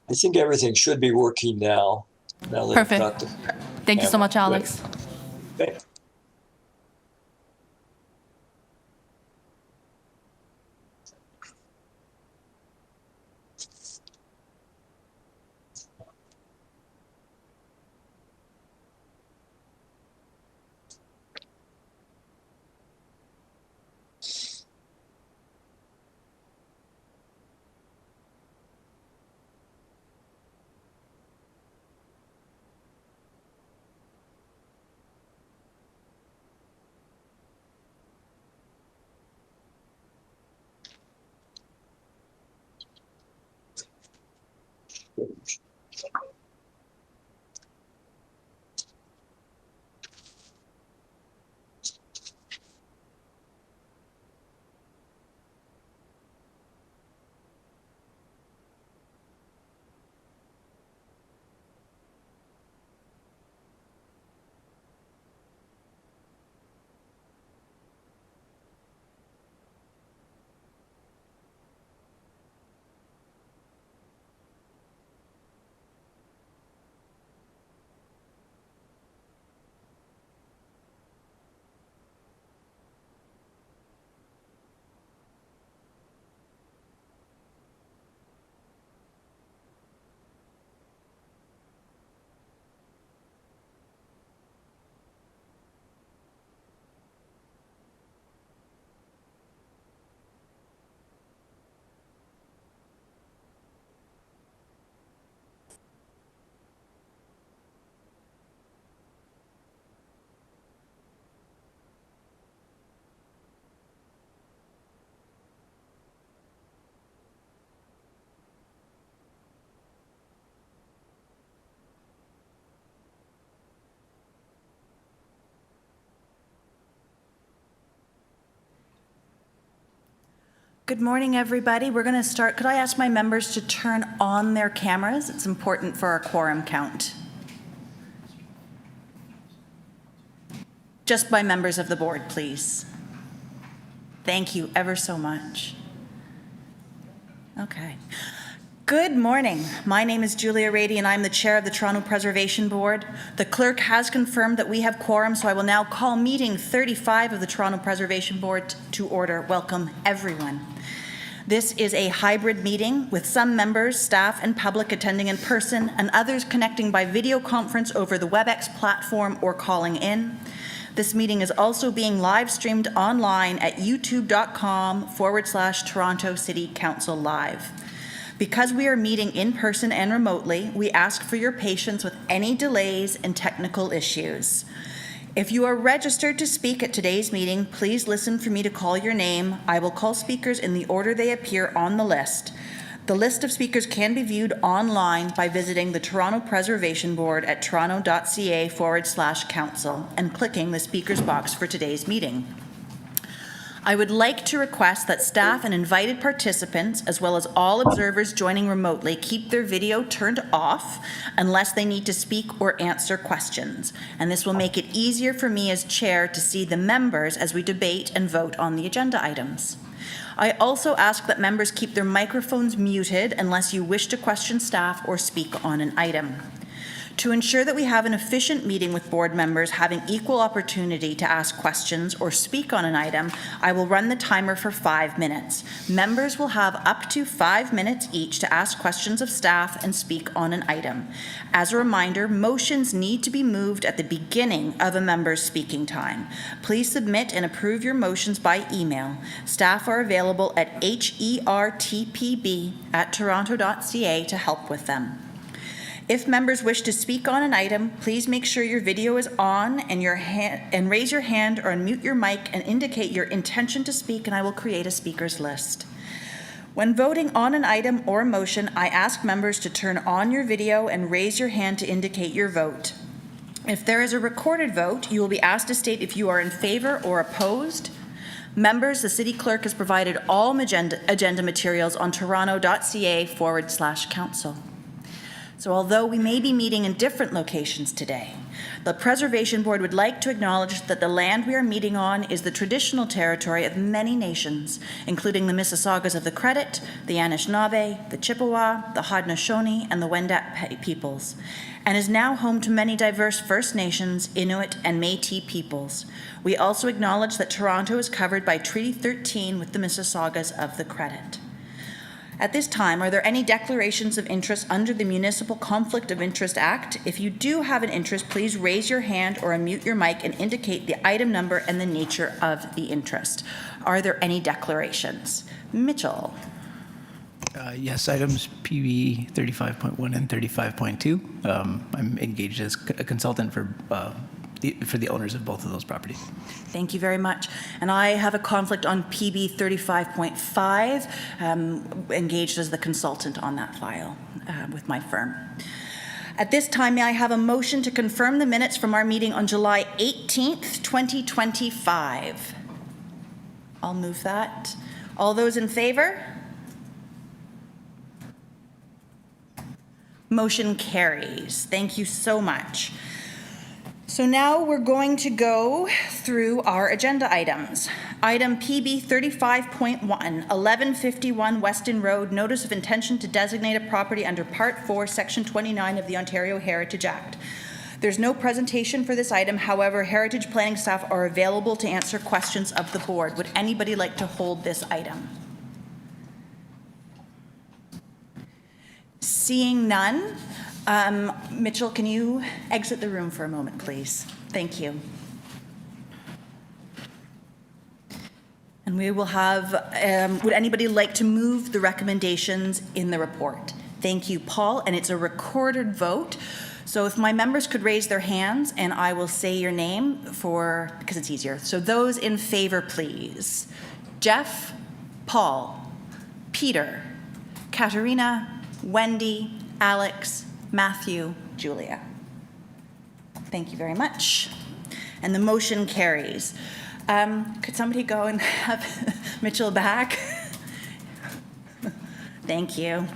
I think everything should be working now. Now that I've got Perfect. the Thank you so camera much, Alex. ready. Okay. Good morning, everybody. We're going to start. Could I ask my members to turn on their cameras? It's important for our quorum count. Just by members of the board, please. Thank you ever so much. Okay. Good morning. My name is Julia Rady, and I'm the chair of the Toronto Preservation Board. The clerk has confirmed that we have quorum, so I will now call meeting 35 of the Toronto Preservation Board to order. Welcome, everyone. This is a hybrid meeting with some members, staff, and public attending in person and others connecting by video conference over the WebEx platform or calling in. This meeting is also being live streamed online at youtube.com/Toronto City Council Live. Because we are meeting in person and remotely, we ask for your patience with any delays and technical issues. If you are registered to speak at today's meeting, please listen for me to call your name. I will call speakers in the order they appear on the list. The list of speakers can be viewed online by visiting the Toronto Preservation Board at toronto.ca/council and clicking the speakers box for today's meeting. I would like to request that staff and invited participants, as well as all observers joining remotely, keep their video turned off unless they need to speak or answer questions. And this will make it easier for me as chair to see the members as we debate and vote on the agenda items. I also ask that members keep their microphones muted unless you wish to question staff or speak on an item. To ensure that we have an efficient meeting with board members having equal opportunity to ask questions or speak on an item, I will run the timer for 5 minutes. Members will have up to 5 minutes each to ask questions of staff and speak on an item. As a reminder, motions need to be moved at the beginning of a member's speaking time. Please submit and approve your motions by email. Staff are available at hertpb@toronto.ca to help with them. If members wish to speak on an item, please make sure your video is on and raise your hand or unmute your mic and indicate your intention to speak, and I will create a speakers list. When voting on an item or a motion, I ask members to turn on your video and raise your hand to indicate your vote. If there is a recorded vote, you will be asked to state if you are in favor or opposed. Members, the City Clerk has provided all agenda materials on toronto.ca/council. So although we may be meeting in different locations today, the Preservation Board would like to acknowledge that the land we are meeting on is the traditional territory of many nations, including the Mississaugas of the Credit, the Anishinaabe, the Chippewa, the Haudenosaunee, and the Wendat peoples, and is now home to many diverse First Nations, Inuit, and Métis peoples. We also acknowledge that Toronto is covered by Treaty 13 with the Mississaugas of the Credit. At this time, are there any declarations of interest under the Municipal Conflict of Interest Act? If you do have an interest, please raise your hand or unmute your mic and indicate the item number and the nature of the interest. Are there any declarations? Mitchell. Yes, items PB 35.1 and 35.2. I'm engaged as a consultant for the owners of both of those properties. Thank you very much. And I have a conflict on PB 35.5, engaged as the consultant on that file with my firm. At this time, may I have a motion to confirm the minutes from our meeting on July 18th, 2025? I'll move that. All those in favor? Motion carries. Thank you so much. So now we're going to go through our agenda items. Item PB 35.1, 1151 Weston Road, Notice of Intention to Designate a Property under Part 4, Section 29 of the Ontario Heritage Act. There's no presentation for this item. However, Heritage Planning staff are available to answer questions of the board. Would anybody like to hold this item? Seeing none, Mitchell, can you exit the room for a moment, please? Thank you. And we will have, would anybody like to move the recommendations in the report? Thank you, Paul, and it's a recorded vote. So if my members could raise their hands and I will say your name because it's easier. So those in favor, please. Jeff, Paul, Peter, Katerina, Wendy, Alex, Matthew, Julia. Thank you very much. And the motion carries. Could somebody go and have Mitchell back? Thank you.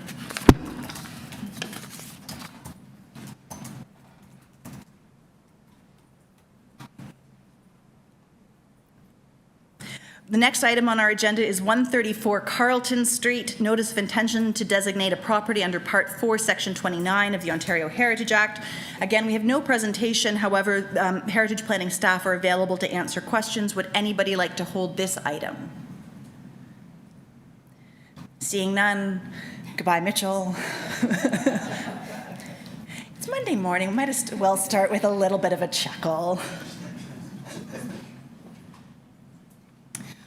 The next item on our agenda is 134 Carlton Street, Notice of Intention to Designate a Property under Part 4, Section 29 of the Ontario Heritage Act. Again, we have no presentation. However, Heritage Planning staff are available to answer questions. Would anybody like to hold this item? Seeing none, goodbye, Mitchell. It's Monday morning. Might as well start with a little bit of a chuckle.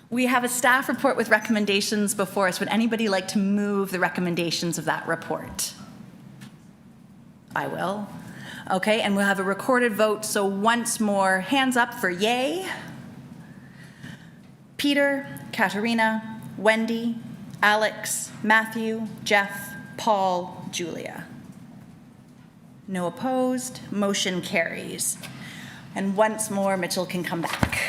We have a staff report with recommendations before us. Would anybody like to move the recommendations of that report? I will. Okay, and we'll have a recorded vote. So once more, hands up for yay. Peter, Katerina, Wendy, Alex, Matthew, Jeff, Paul, Julia. No opposed. Motion carries. And once more, Mitchell can come back.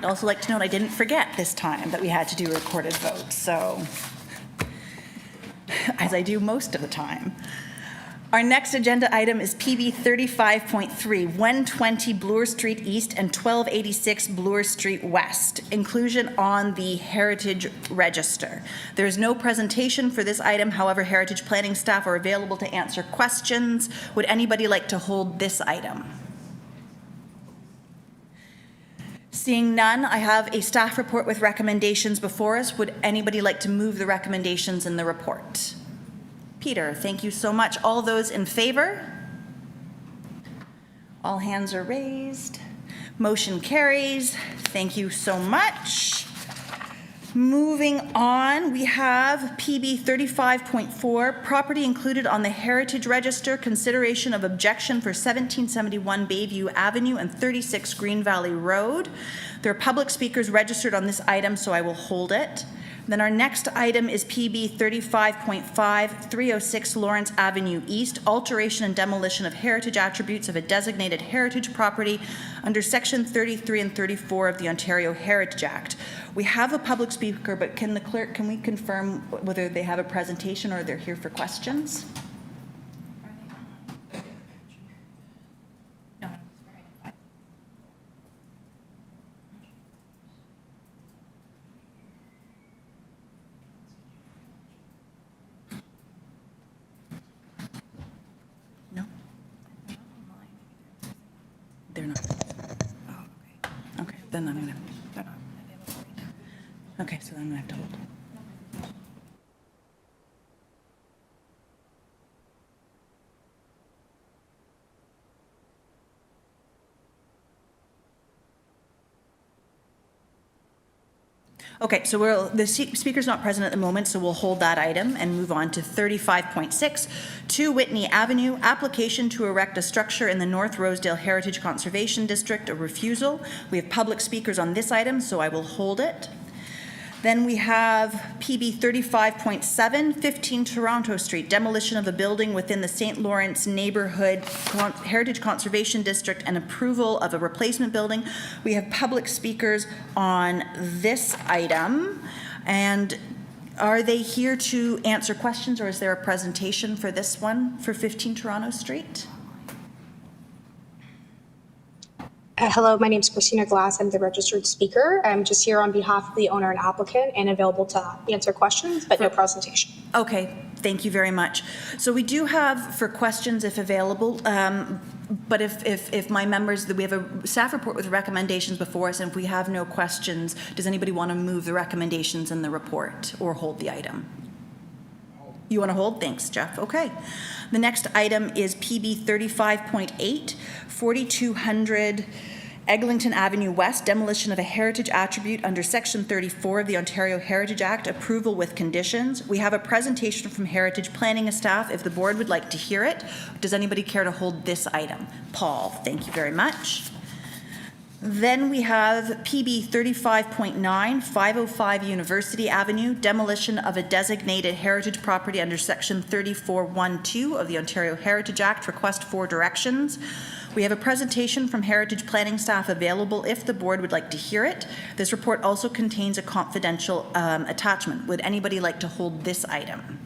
I'd also like to note I didn't forget this time that we had to do recorded votes, so as I do most of the time. Our next agenda item is PB 35.3, 120 Bloor Street East and 1286 Bloor Street West, inclusion on the Heritage Register. There is no presentation for this item. However, Heritage Planning staff are available to answer questions. Would anybody like to hold this item? Seeing none, I have a staff report with recommendations before us. Would anybody like to move the recommendations in the report? Peter, thank you so much. All those in favor? All hands are raised. Motion carries. Thank you so much. Moving on, we have PB 35.4, property included on the Heritage Register, consideration of objection for 1771 Bayview Avenue and 36 Green Valley Road. There are public speakers registered on this item, so I will hold it. Then our next item is PB 35.5, 306 Lawrence Avenue East, alteration and demolition of heritage attributes of a designated heritage property under Section 33 and 34 of the Ontario Heritage Act. We have a public speaker, but can the clerk, can we confirm whether they have a presentation or they're here for questions? No? They're not. Okay, then I'm gonna. Okay, so then I'm gonna have to hold. Okay, so the speaker's not present at the moment, so we'll hold that item and move on to 35.6, 2 Whitney Avenue, application to erect a structure in the North Rosedale Heritage Conservation District, a refusal. We have public speakers on this item, so I will hold it. Then we have PB 35.7, 15 Toronto Street, demolition of a building within the St. Lawrence Neighbourhood Heritage Conservation District and approval of a replacement building. We have public speakers on this item. And are they here to answer questions, or is there a presentation for this one for 15 Toronto Street? Hello, my name is Christina Glass. I'm the registered speaker. I'm just here on behalf of the owner and applicant and available to answer questions, but no presentation. Okay, thank you very much. So we do have for questions if available, but if my members, we have a staff report with recommendations before us, and if we have no questions, does anybody want to move the recommendations in the report or hold the item? You want to hold? Thanks, Jeff. Okay. The next item is PB 35.8, 4200 Eglinton Avenue West, demolition of a heritage attribute under Section 34 of the Ontario Heritage Act, approval with conditions. We have a presentation from Heritage Planning staff if the board would like to hear it. Does anybody care to hold this item? Paul, thank you very much. Then we have PB 35.9, 505 University Avenue, demolition of a designated heritage property under Section 34(1)(2) of the Ontario Heritage Act, request for directions. We have a presentation from Heritage Planning staff available if the board would like to hear it. This report also contains a confidential attachment. Would anybody like to hold this item?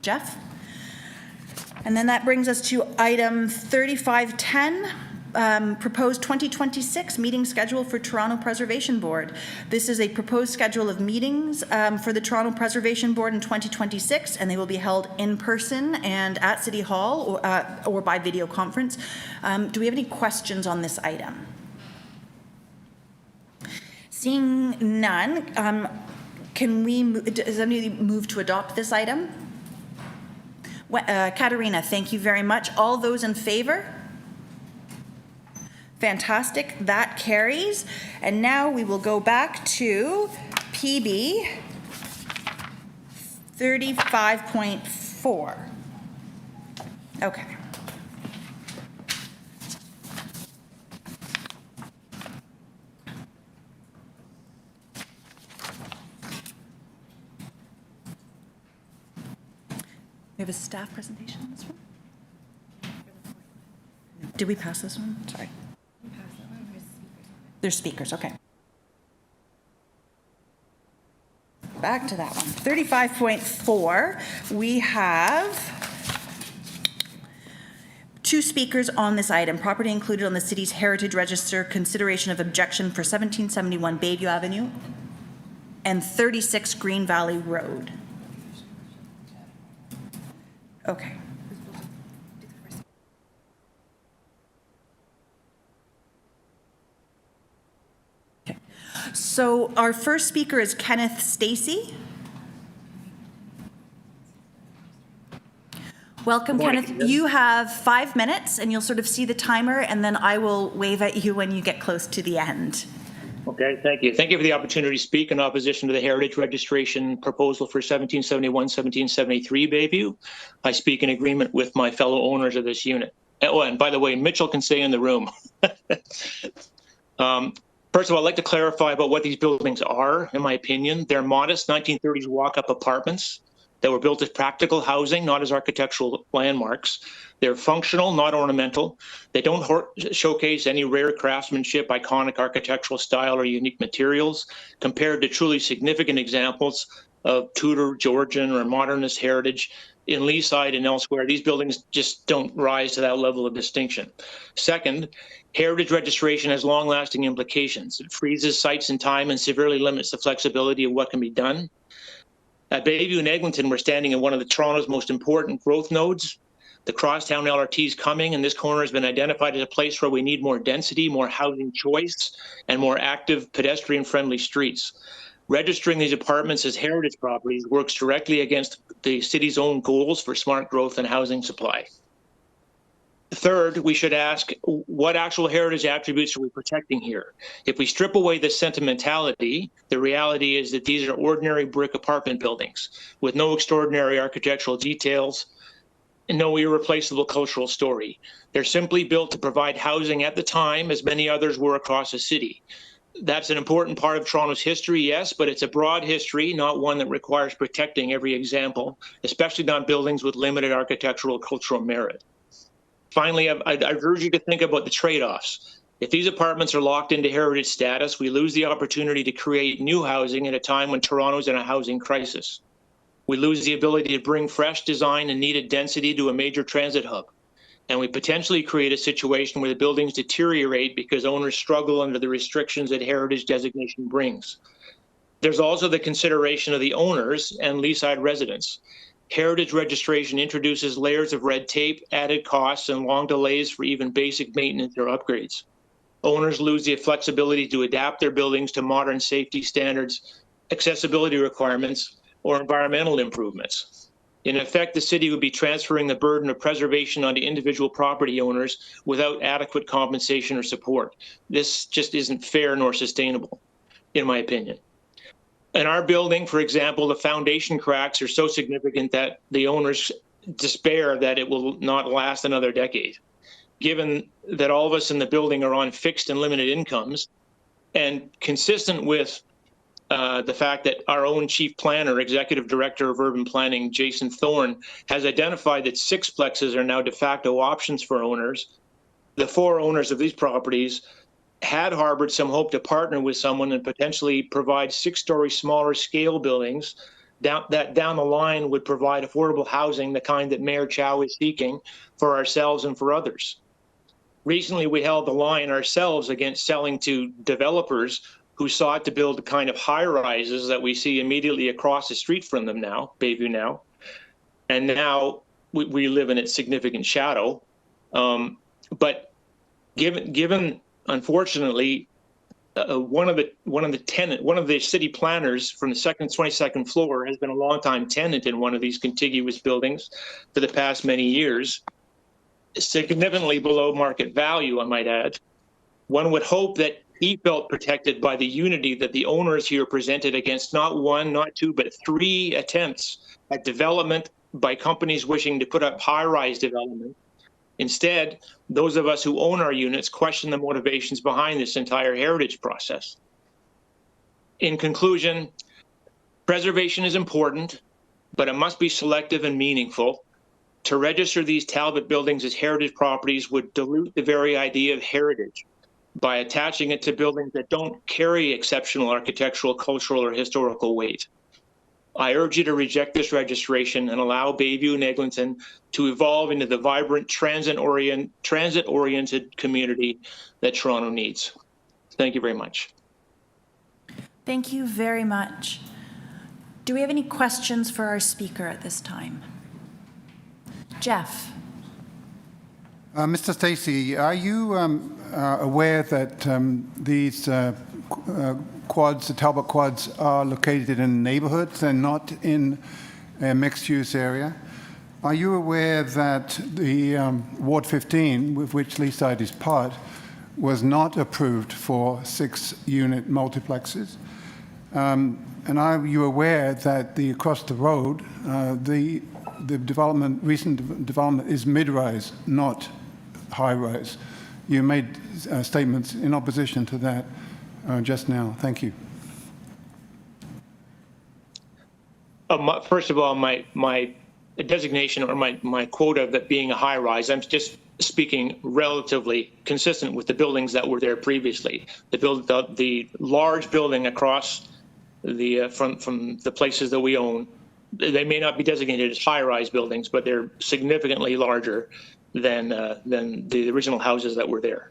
Jeff? And then that brings us to item 3510. Proposed 2026 meeting schedule for Toronto Preservation Board. This is a proposed schedule of meetings for the Toronto Preservation Board in 2026, and they will be held in person and at City Hall or by video conference. Do we have any questions on this item? Seeing none, does anybody move to adopt this item? Katarina, thank you very much. All those in favor? Fantastic, that carries. And now we will go back to PB 35.4. Okay. We have a staff presentation on this one? Did we pass this one? Sorry. There's speakers, okay. Back to that one. 35.4, we have 2 speakers on this item. Property included on the city's Heritage Register, consideration of objection for 1771 Bayview Avenue and 36 Green Valley Road. Okay. So our first speaker is Kenneth Stacy. Welcome, Kenneth. You have 5 minutes, and you'll sort of see the timer, and then I will wave at you when you get close to the end. Okay, thank you. Thank you for the opportunity to speak in opposition to the heritage registration proposal for 1771-1773 Bayview. I speak in agreement with my fellow owners of this unit. Oh, and by the way, Mitchell can stay in the room. First of all, I'd like to clarify about what these buildings are, in my opinion. They're modest 1930s walk-up apartments that were built as practical housing, not as architectural landmarks. They're functional, not ornamental. They don't showcase any rare craftsmanship, iconic architectural style, or unique materials compared to truly significant examples of Tudor, Georgian, or modernist heritage in Leaside and elsewhere. These buildings just don't rise to that level of distinction. Second, heritage registration has long-lasting implications. It freezes sites in time and severely limits the flexibility of what can be done. At Bayview and Eglinton, we're standing in one of Toronto's most important growth nodes. The crosstown LRT is coming, and this corner has been identified as a place where we need more density, more housing choice, and more active pedestrian-friendly streets. Registering these apartments as heritage properties works directly against the city's own goals for smart growth and housing supply. Third, we should ask, what actual heritage attributes are we protecting here? If we strip away the sentimentality, the reality is that these are ordinary brick apartment buildings with no extraordinary architectural details and no irreplaceable cultural story. They're simply built to provide housing at the time, as many others were across the city. That's an important part of Toronto's history, yes, but it's a broad history, not one that requires protecting every example, especially not buildings with limited architectural cultural merit. Finally, I'd urge you to think about the trade-offs. If these apartments are locked into heritage status, we lose the opportunity to create new housing at a time when Toronto's in a housing crisis. We lose the ability to bring fresh design and needed density to a major transit hub. And we potentially create a situation where the buildings deteriorate because owners struggle under the restrictions that heritage designation brings. There's also the consideration of the owners and Leaside residents. Heritage registration introduces layers of red tape, added costs, and long delays for even basic maintenance or upgrades. Owners lose the flexibility to adapt their buildings to modern safety standards, accessibility requirements, or environmental improvements. In effect, the city would be transferring the burden of preservation onto individual property owners without adequate compensation or support. This just isn't fair nor sustainable, in my opinion. In our building, for example, the foundation cracks are so significant that the owners despair that it will not last another decade. Given that all of us in the building are on fixed and limited incomes, and consistent with the fact that our own chief planner, executive director of urban planning, Jason Thorne, has identified that sixplexes are now de facto options for owners. The 4 owners of these properties had harbored some hope to partner with someone and potentially provide 6-story smaller scale buildings that down the line would provide affordable housing, the kind that Mayor Chow is seeking for ourselves and for others. Recently, we held the line ourselves against selling to developers who sought to build the kind of high-rises that we see immediately across the street from them now, Bayview now. And now we live in its significant shadow. But given unfortunately, one of the city planners from the 22nd floor has been a longtime tenant in one of these contiguous buildings for the past many years, significantly below market value, I might add. One would hope that he felt protected by the unity that the owners here presented against not 1, not 2, but 3 attempts at development by companies wishing to put up high-rise development. Instead, those of us who own our units question the motivations behind this entire heritage process. In conclusion, preservation is important, but it must be selective and meaningful. To register these Talbot buildings as heritage properties would dilute the very idea of heritage by attaching it to buildings that don't carry exceptional architectural, cultural, or historical weight. I urge you to reject this registration and allow Bayview and Eglinton to evolve into the vibrant transit-oriented community that Toronto needs. Thank you very much. Thank you very much. Do we have any questions for our speaker at this time? Jeff. Mr. Stacey, are you aware that these quads, the Talbot quads, are located in neighborhoods and not in a mixed-use area? Are you aware that the Ward 15, with which Leaside is part, was not approved for 6-unit multiplexes? And are you aware that across the road, the recent development is mid-rise, not high-rise? You made statements in opposition to that. just now. Thank you. First of all, my designation or my quote of that being a high rise, I'm just speaking relatively consistent with the buildings that were there previously. The large building across the from the places that we own, they may not be designated as high rise buildings, but they're significantly larger than the original houses that were there.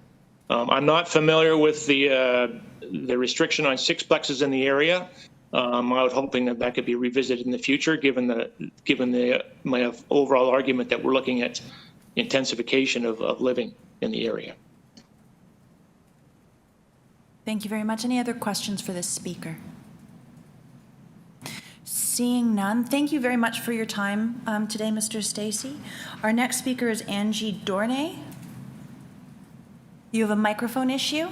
I'm not familiar with the restriction on sixplexes in the area. I was hoping that could be revisited in the future, given my overall argument that we're looking at intensification of living in the area. Thank you very much. Any other questions for this speaker? Seeing none, thank you very much for your time today, Mr. Stacey. Our next speaker is Angie Dornay. You have a microphone issue?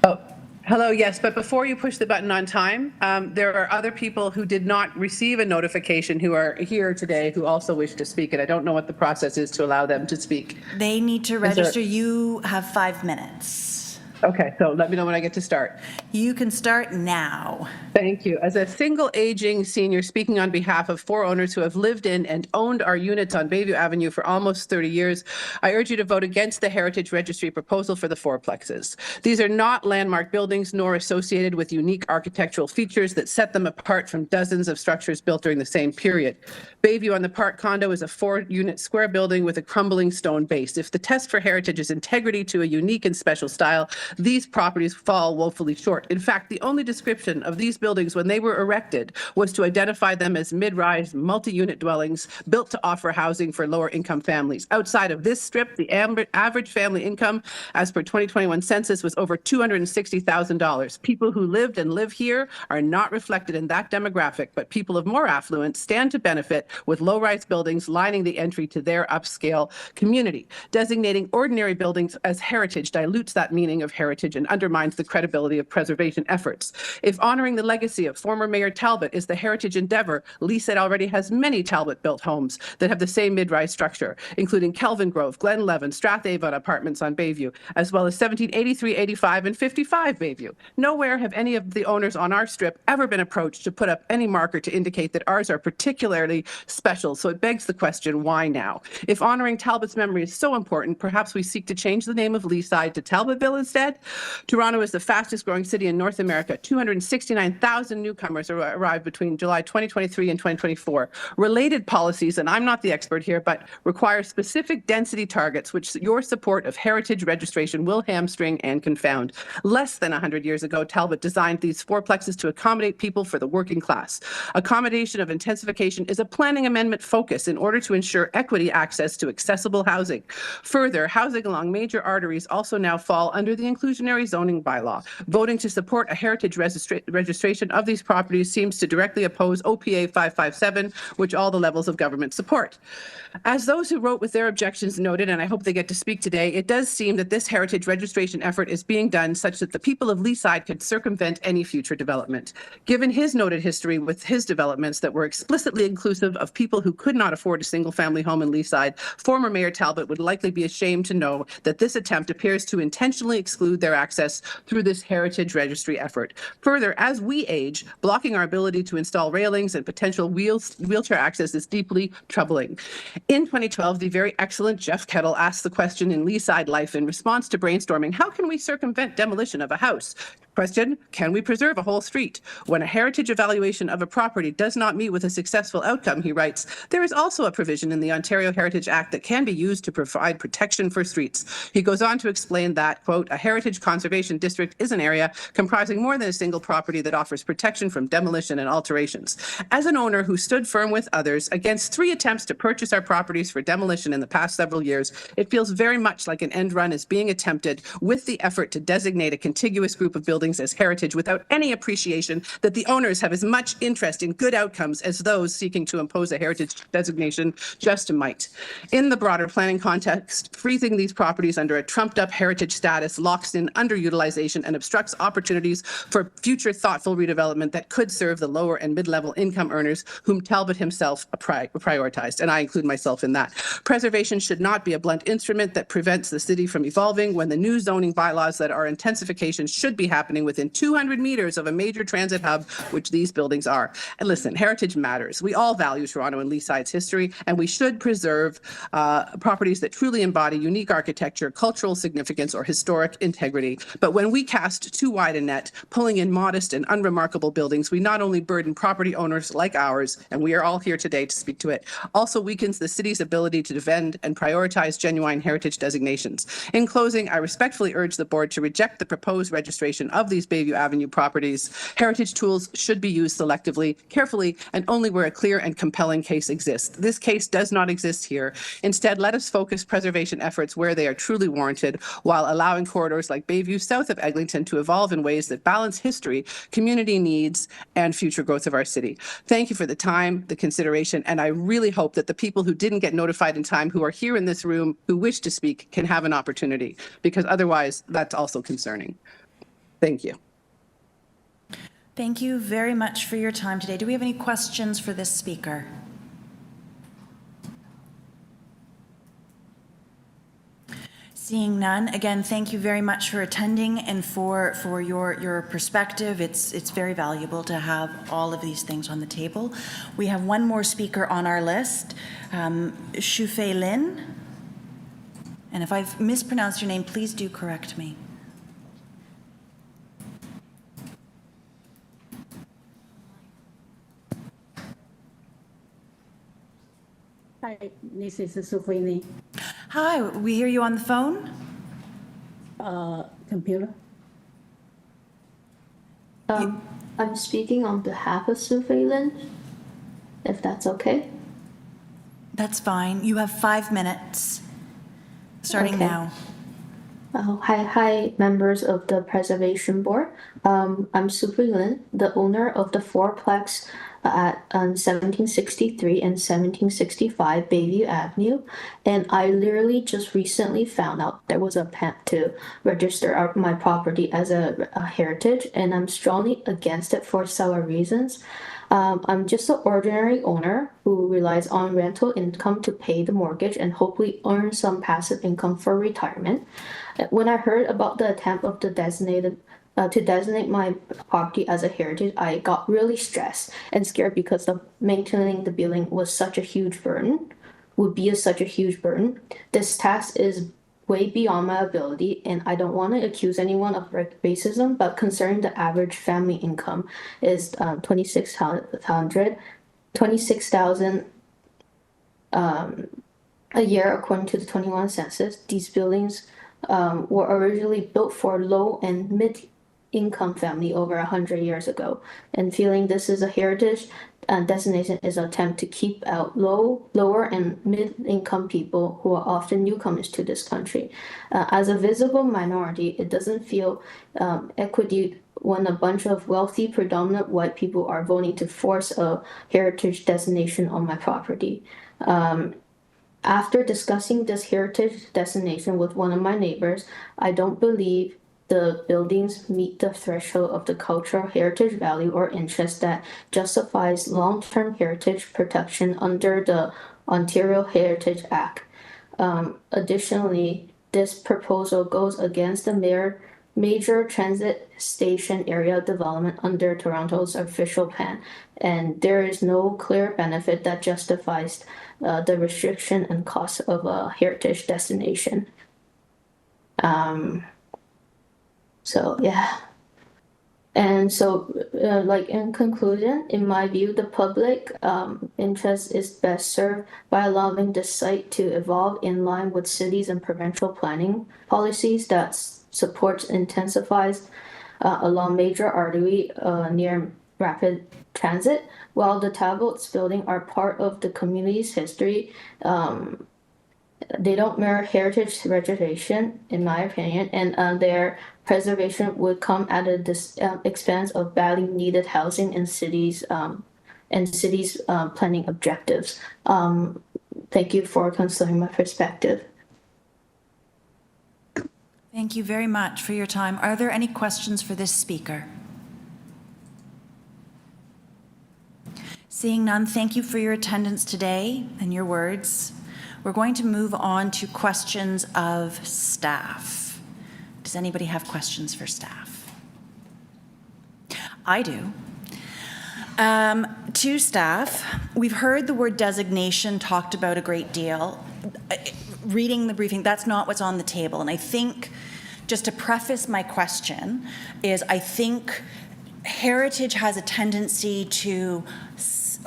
Oh, hello, yes, but before you push the button on time, there are other people who did not receive a notification who are here today who also wish to speak, and I don't know what the process is to allow them to speak. They need to register. You have 5 minutes. Okay, so let me know when I get to start. You can start now. Thank you. As a single aging senior speaking on behalf of 4 owners who have lived in and owned our units on Bayview Avenue for almost 30 years, I urge you to vote against the Heritage Registry proposal for the fourplexes. These are not landmark buildings nor associated with unique architectural features that set them apart from dozens of structures built during the same period. Bayview on the Park condo is a 4-unit square building with a crumbling stone base. If the test for heritage is integrity to a unique and special style, these properties fall woefully short. In fact, the only description of these buildings when they were erected was to identify them as mid-rise, multi-unit dwellings built to offer housing for lower-income families. Outside of this strip, the average family income, as per 2021 census, was over $260,000. People who lived and live here are not reflected in that demographic, but people of more affluence stand to benefit with low-rise buildings lining the entry to their upscale community. Designating ordinary buildings as heritage dilutes that meaning of heritage and undermines the credibility of preservation efforts. If honoring the legacy of former Mayor Talbot is the heritage endeavor, Leaside already has many Talbot-built homes that have the same mid-rise structure, including Kelvin Grove, Glenlevin, Strathavon apartments on Bayview, as well as 1783, 85, and 55 Bayview. Nowhere have any of the owners on our strip ever been approached to put up any marker to indicate that ours are particularly special, so it begs the question, why now? If honoring Talbot's memory is so important, perhaps we seek to change the name of Leaside to Talbotville instead? Toronto is the fastest growing city in North America. 269,000 newcomers arrived between July 2023 and 2024. Related policies, and I'm not the expert here, but require specific density targets, which your support of heritage registration will hamstring and confound. Less than 100 years ago, Talbot designed these fourplexes to accommodate people for the working class. Accommodation of intensification is a planning amendment focus in order to ensure equity access to accessible housing. Further, housing along major arteries also now fall under the inclusionary zoning bylaw. Voting to support a heritage registration of these properties seems to directly oppose OPA 557, which all the levels of government support. As those who wrote with their objections noted, and I hope they get to speak today, it does seem that this heritage registration effort is being done such that the people of Leaside could circumvent any future development. Given his noted history with his developments that were explicitly inclusive of people who could not afford a single-family home in Leaside, former Mayor Talbot would likely be ashamed to know that this attempt appears to intentionally exclude their access through this heritage registry effort. Further, as we age, blocking our ability to install railings and potential wheelchair access is deeply troubling. In 2012, the very excellent Jeff Kettle asked the question in Leaside Life in response to brainstorming, how can we circumvent demolition of a house? Question, can we preserve a whole street? When a heritage evaluation of a property does not meet with a successful outcome, he writes, there is also a provision in the Ontario Heritage Act that can be used to provide protection for streets. He goes on to explain that, quote, a heritage conservation district is an area comprising more than a single property that offers protection from demolition and alterations. As an owner who stood firm with others against 3 attempts to purchase our properties for demolition in the past several years, it feels very much like an end run is being attempted with the effort to designate a contiguous group of buildings as heritage without any appreciation that the owners have as much interest in good outcomes as those seeking to impose a heritage designation just might. In the broader planning context, freezing these properties under a trumped-up heritage status locks in underutilization and obstructs opportunities for future thoughtful redevelopment that could serve the lower and mid-level income earners whom Talbot himself prioritized, and I include myself in that. Preservation should not be a blunt instrument that prevents the city from evolving when the new zoning bylaws that are intensification should be happening happening within 200 meters of a major transit hub, which these buildings are. And listen, heritage matters. We all value Toronto and Leaside's history, and we should preserve properties that truly embody unique architecture, cultural significance, or historic integrity. But when we cast too wide a net, pulling in modest and unremarkable buildings, we not only burden property owners like ours, and we are all here today to speak to it, also weakens the city's ability to defend and prioritize genuine heritage designations. In closing, I respectfully urge the board to reject the proposed registration of these Bayview Avenue properties. Heritage tools should be used selectively, carefully, and only where a clear and compelling case exists. This case does not exist here. Instead, let us focus preservation efforts where they are truly warranted, while allowing corridors like Bayview south of Eglinton to evolve in ways that balance history, community needs, and future growth of our city. Thank you for the time, the consideration, and I really hope that the people who didn't get notified in time, who are here in this room, who wish to speak, can have an opportunity, because otherwise that's also concerning. Thank you. Thank you very much for your time today. Do we have any questions for this speaker? Seeing none, again, thank you very much for attending and for your perspective. It's very valuable to have all of these things on the table. We have one more speaker on our list, Shufei Lin. And if I've mispronounced your name, please do correct me. Hi, this is Whitney. Hi, we hear you on the phone. Computer. I'm speaking on behalf of Sue Phelan, if that's okay. That's fine. You have 5 minutes, starting Okay. now. Oh, hi, members of the Preservation Board. I'm Sue Phelan, the owner of the fourplex at 1763 and 1765 Bayview Avenue, and I literally just recently found out there was a attempt to register my property as a heritage, and I'm strongly against it for several reasons. I'm just an ordinary owner who relies on rental income to pay the mortgage and hopefully earn some passive income for retirement. When I heard about the attempt of the to designate my property as a heritage, I got really stressed and scared because of maintaining the building was such a huge burden, such a huge burden. This task is way beyond my ability, and I don't want to accuse anyone of racism, but concerning the average family income is $26,000 a year according to the 21 census. These buildings were originally built for low and mid-income family over 100 years ago, and feeling this is a heritage designation is an attempt to keep out lower and mid-income people who are often newcomers to this country. As a visible minority, it doesn't feel equity when a bunch of wealthy, predominant white people are voting to force a heritage designation on my property. After discussing this heritage designation with one of my neighbors, I don't believe the buildings meet the threshold of the cultural heritage value or interest that justifies long-term heritage protection under the Ontario Heritage Act. Additionally, this proposal goes against the major transit station area development under Toronto's official plan, and there is no clear benefit that justifies the restriction and cost of a heritage destination. So yeah. And so, like in conclusion, in my view, the public interest is best served by allowing the site to evolve in line with cities and provincial planning policies that supports intensifies along major artery near rapid transit. While the tablets building are part of the community's history, they don't merit heritage registration, in my opinion, and their preservation would come at a expense of badly needed housing and cities planning objectives. Thank you for considering my perspective. Thank you very much for your time. Are there any questions for this speaker? Seeing none, thank you for your attendance today and your words. We're going to move on to questions of staff. Does anybody have questions for staff? I do. To staff, we've heard the word designation talked about a great deal. Reading the briefing, that's not what's on the table. And I think, just to preface my question, is I think heritage has a tendency to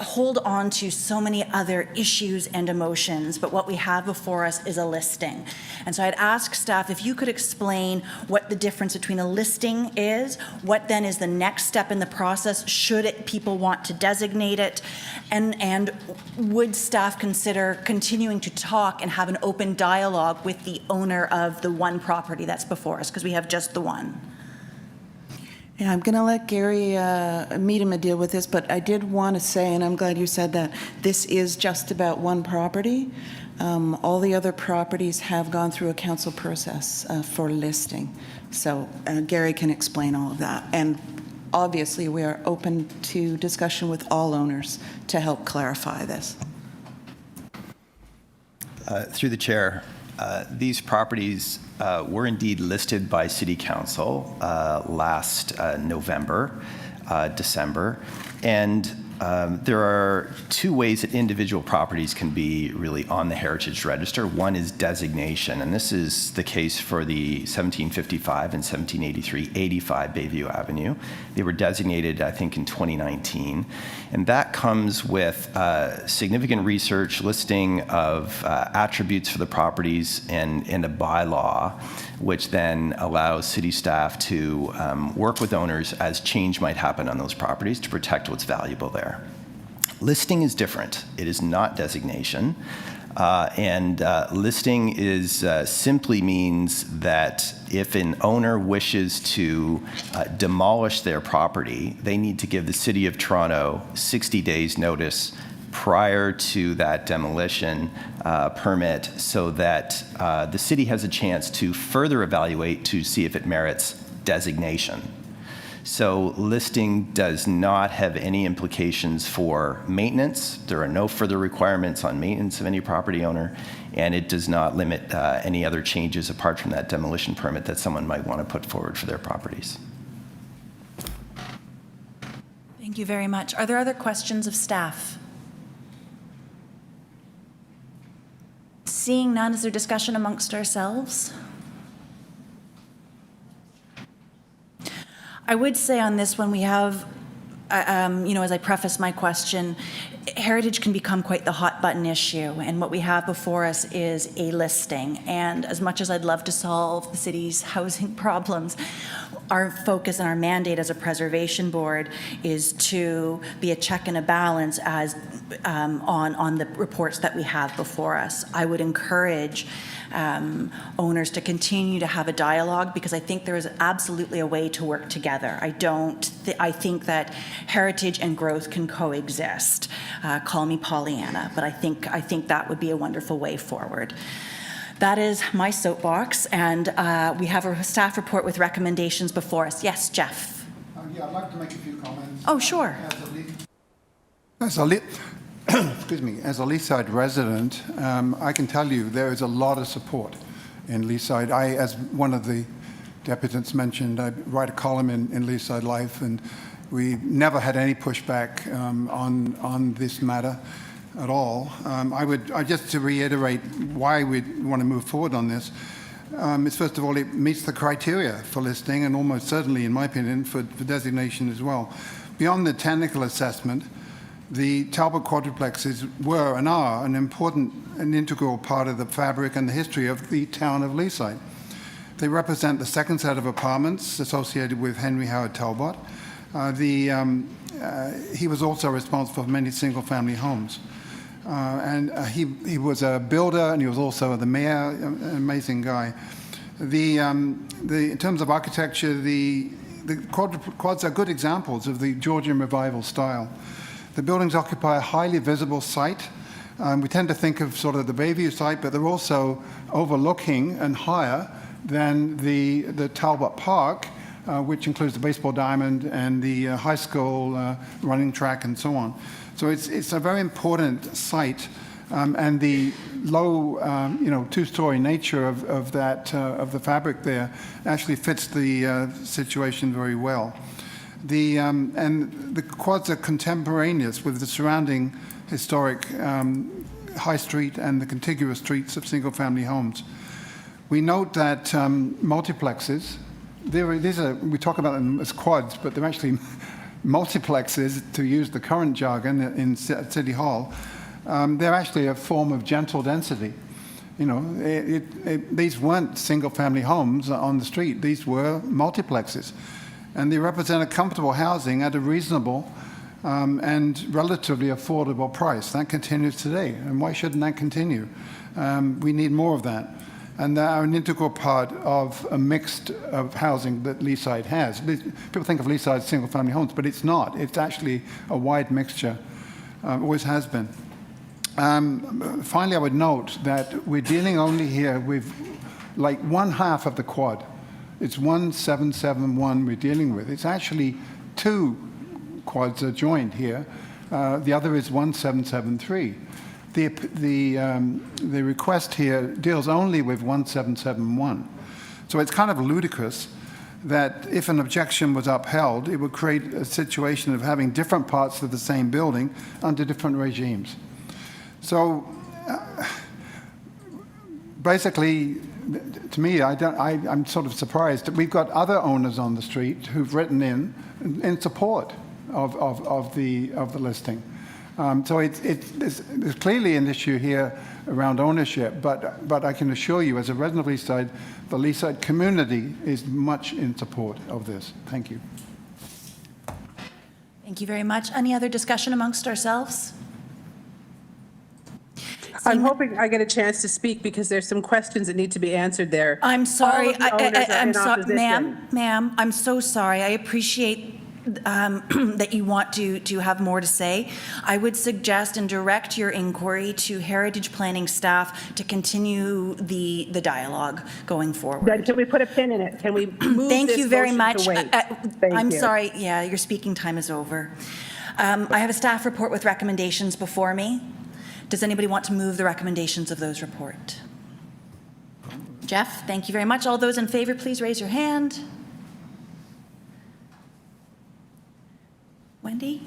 hold on to so many other issues and emotions, but what we have before us is a listing. And so I'd ask staff if you could explain what the difference between a listing is, what then is the next step in the process, should people want to designate it, and would staff consider continuing to talk and have an open dialogue with the owner of the one property that's before us, because we have just the one. Yeah, I'm going to let Gary Meadham deal with this, but I did want to say, and I'm glad you said that, this is just about one property. All the other properties have gone through a council process for listing. So Gary can explain all of that. And obviously, we are open to discussion with all owners to help clarify this. Through the chair, these properties were indeed listed by City Council last November, December, and there are two ways that individual properties can be really on the Heritage Register. One is designation, and this is the case for the 1755 and 1783 85 Bayview Avenue. They were designated, I think, in 2019, and that comes with significant research, listing of attributes for the properties, and a bylaw, which then allows city staff to work with owners as change might happen on those properties to protect what's valuable there. Listing is different. It is not designation. Listing is simply means that if an owner wishes to demolish their property, they need to give the City of Toronto 60 days notice prior to that demolition permit, so that the city has a chance to further evaluate to see if it merits designation. So listing does not have any implications for maintenance. There are no further requirements on maintenance of any property owner, and it does not limit any other changes apart from that demolition permit that someone might want to put forward for their properties. Thank you very much. Are there other questions of staff? Seeing none, is there discussion amongst ourselves? I would say on this one, we have, as I preface my question, heritage can become quite the hot button issue, and what we have before us is a listing. And as much as I'd love to solve the city's housing problems, our focus and our mandate as a preservation board is to be a check and a balance as on the reports that we have before us. I would encourage owners to continue to have a dialogue, because I think there is absolutely a way to work together. I think that heritage and growth can coexist. Call me Pollyanna, but I think that would be a wonderful way forward. That is my soapbox, and we have a staff report with recommendations before us. Yes, Jeff. Yeah, I'd like to make a few comments. Oh, sure. Excuse me, as a Leaside resident, I can tell you there is a lot of support in Leaside. As one of the deputants mentioned, I write a column in Leaside Life, and we never had any pushback on this matter at all. Just to reiterate why we want to move forward on this, is first of all, it meets the criteria for listing, and almost certainly, in my opinion, for designation as well. Beyond the technical assessment, the Talbot quadruplexes were and are an important and integral part of the fabric and the history of the town of Leaside. They represent the second set of apartments associated with Henry Howard Talbot. He was also responsible for many single-family homes. He was a builder, and he was also the mayor, an amazing guy. In terms of architecture, the quads are good examples of the Georgian Revival style. The buildings occupy a highly visible site. We tend to think of sort of the Bayview site, but they're also overlooking and higher than the Talbot Park, which includes the baseball diamond and the high school running track and so on. So it's a very important site, and the low, two-story nature of the fabric there actually fits the situation very well. And the quads are contemporaneous with the surrounding historic high street and the contiguous streets of single-family homes. We note that multiplexes, we talk about them as quads, but they're actually multiplexes, to use the current jargon in City Hall. They're actually a form of gentle density. You know, these weren't single-family homes on the street. These were multiplexes. And they represent a comfortable housing at a reasonable and relatively affordable price. That continues today. And why shouldn't that continue? We need more of that. And they are an integral part of a mixed of housing that Leaside has. People think of Leaside as single-family homes, but it's not. It's actually a wide mixture, always has been. Finally, I would note that we're dealing only here with like one half of the quad. It's 1771 we're dealing with. It's actually two quads are joined here. The other is 1773. The request here deals only with 1771. So it's kind of ludicrous that if an objection was upheld, it would create a situation of having different parts of the same building under different regimes. So basically, to me, I'm sort of surprised that we've got other owners on the street who've written in support of the listing. So there's clearly an issue here around ownership, but I can assure you, as a resident of Leaside, the Leaside community is much in support of this. Thank you. Thank you very much. Any other discussion amongst ourselves? I'm hoping I get a chance to speak because there's some questions that need to be answered there. I'm sorry. I'm sorry, ma'am, I'm so sorry. I appreciate that you want to have more to say. I would suggest and direct your inquiry to Heritage Planning staff to continue the dialogue going forward. Can we put a pin in it? Can we move Thank this you very motion much. to wait? I'm you. sorry. Yeah, your speaking time is over. I have a staff report with recommendations before me. Does anybody want to move the recommendations of those report? Jeff, thank you very much. All those in favor, please raise your hand. Wendy?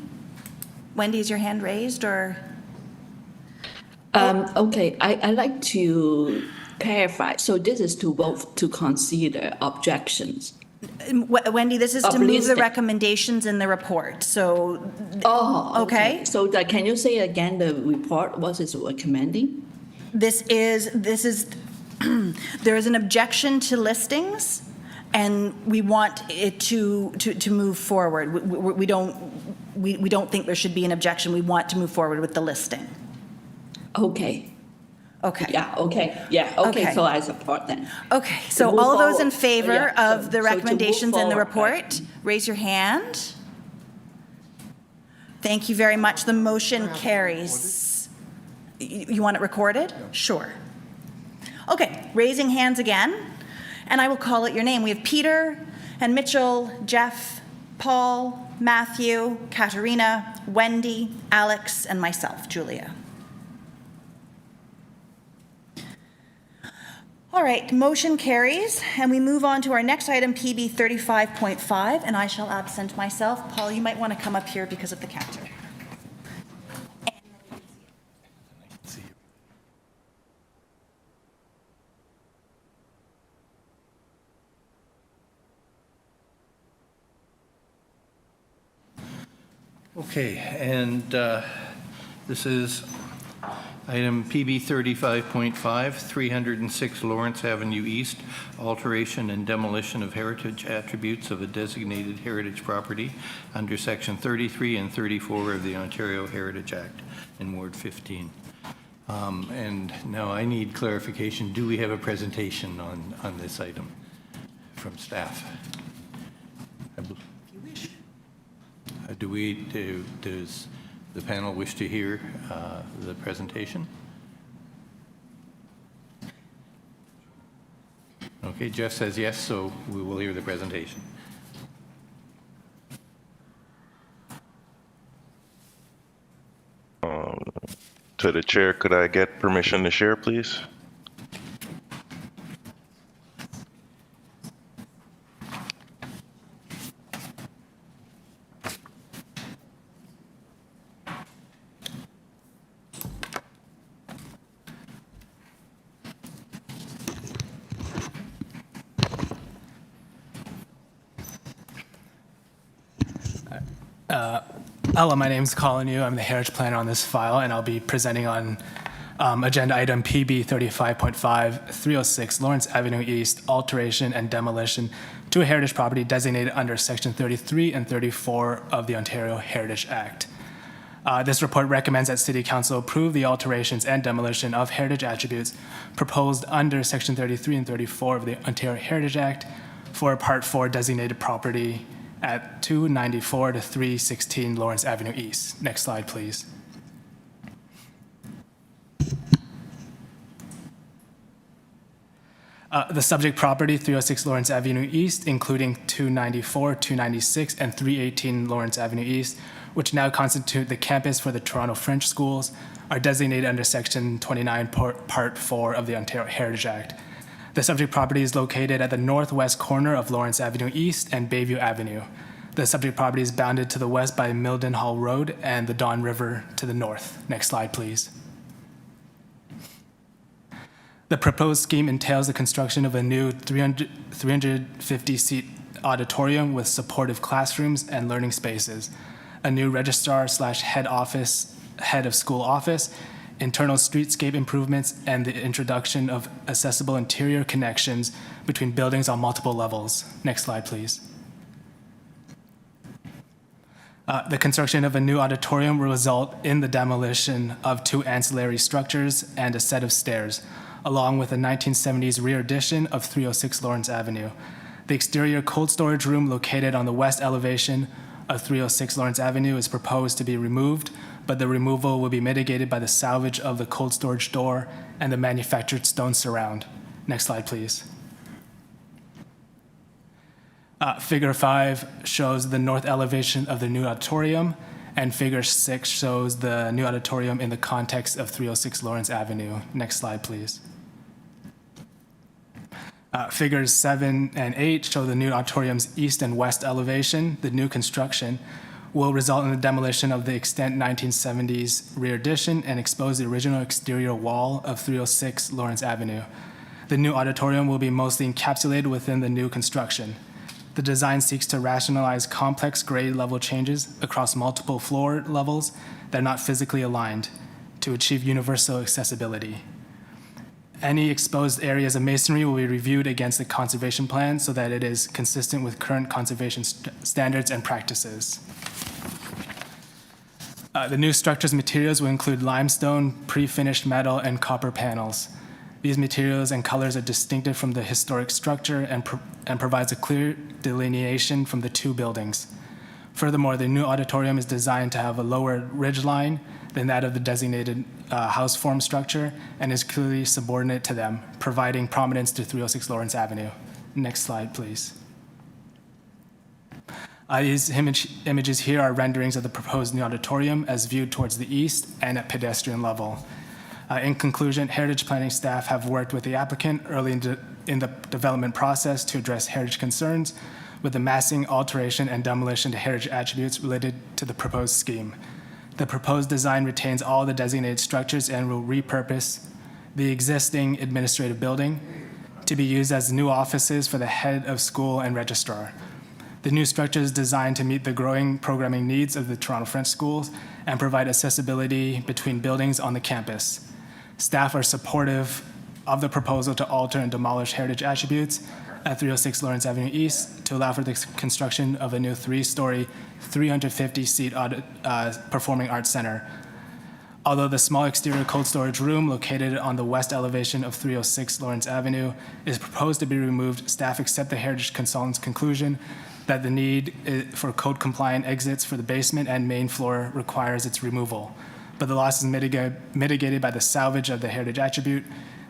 Wendy, is your hand raised or? Okay, I'd like to clarify. So this is to vote to consider objections. Wendy, this is to move the recommendations in the report. So, okay. So can you say again the report? What is recommending? This is there is an objection to listings, and we want it to move forward. We don't think there should be an objection. We want to move forward with the listing. Okay. Okay. Yeah, okay. Yeah, okay. So I support that. Okay, so all those in favor Yeah, of the recommendations in the report, raise your hand. Thank you very much. The motion carries. You want it recorded? Sure. Okay, raising hands again, and I will call it your name. We have Peter and Mitchell, Jeff, Paul, Matthew, Katerina, Wendy, Alex, and myself, Julia. All right, motion carries, and we move on to our next item, PB 35.5, and I shall absent myself. Paul, you might want to come up here because of the counter. Okay, and this is item PB 35.5, 306 Lawrence Avenue East, alteration and demolition of heritage attributes of a designated heritage property under Section 33 and 34 of the Ontario Heritage Act in Ward 15. And now I need clarification. Do we have a presentation on this item from staff? If you wish. Does the panel wish to hear the presentation? Okay, Jeff says yes, so we will hear the presentation. To the chair, could I get permission to share, please? Hello, my name is Colin Yu. I'm the heritage planner on this file, and I'll be presenting on agenda item PB 35.5, 306 Lawrence Avenue East, alteration and demolition to a heritage property designated under Section 33 and 34 of the Ontario Heritage Act. This report recommends that City Council approve the alterations and demolition of heritage attributes proposed under Section 33 and 34 of the Ontario Heritage Act for a Part 4 designated property at 294 to 316 Lawrence Avenue East. Next slide, please. The subject property, 306 Lawrence Avenue East, including 294, 296, and 318 Lawrence Avenue East, which now constitute the campus for the Toronto French Schools, are designated under Section 29, Part 4 of the Ontario Heritage Act. The subject property is located at the northwest corner of Lawrence Avenue East and Bayview Avenue. The subject property is bounded to the west by Mildenhall Road and the Don River to the north. Next slide, please. The proposed scheme entails the construction of a new 350-seat auditorium with supportive classrooms and learning spaces, a new registrar/head of school office, internal streetscape improvements, and the introduction of accessible interior connections between buildings on multiple levels. Next slide, please. The construction of a new auditorium will result in the demolition of 2 ancillary structures and a set of stairs, along with a 1970s rear addition of 306 Lawrence Avenue. The exterior cold storage room located on the west elevation of 306 Lawrence Avenue is proposed to be removed, but the removal will be mitigated by the salvage of the cold storage door and the manufactured stone surround. Next slide, please. Figure 5 shows the north elevation of the new auditorium, and Figure 6 shows the new auditorium in the context of 306 Lawrence Avenue. Next slide, please. Figures 7 and 8 show the new auditorium's east and west elevation. The new construction will result in the demolition of the extant 1970s rear addition and expose the original exterior wall of 306 Lawrence Avenue. The new auditorium will be mostly encapsulated within the new construction. The design seeks to rationalize complex grade level changes across multiple floor levels that are not physically aligned to achieve universal accessibility. Any exposed areas of masonry will be reviewed against the conservation plan so that it is consistent with current conservation standards and practices. The new structure's materials will include limestone, pre-finished metal, and copper panels. These materials and colors are distinctive from the historic structure and provides a clear delineation from the 2 buildings. Furthermore, the new auditorium is designed to have a lower ridge line than that of the designated house form structure and is clearly subordinate to them, providing prominence to 306 Lawrence Avenue. Next slide, please. These images here are renderings of the proposed new auditorium as viewed towards the east and at pedestrian level. In conclusion, heritage planning staff have worked with the applicant early in the development process to address heritage concerns with the massing, alteration, and demolition to heritage attributes related to the proposed scheme. The proposed design retains all the designated structures and will repurpose the existing administrative building to be used as new offices for the head of school and registrar. The new structure is designed to meet the growing programming needs of the Toronto French Schools and provide accessibility between buildings on the campus. Staff are supportive of the proposal to alter and demolish heritage attributes at 306 Lawrence Avenue East to allow for the construction of a new 3-story, 350-seat performing arts center. Although the small exterior cold storage room located on the west elevation of 306 Lawrence Avenue is proposed to be removed, staff accept the heritage consultant's conclusion that the need for code-compliant exits for the basement and main floor requires its removal. But the loss is mitigated by the salvage of the heritage attribute,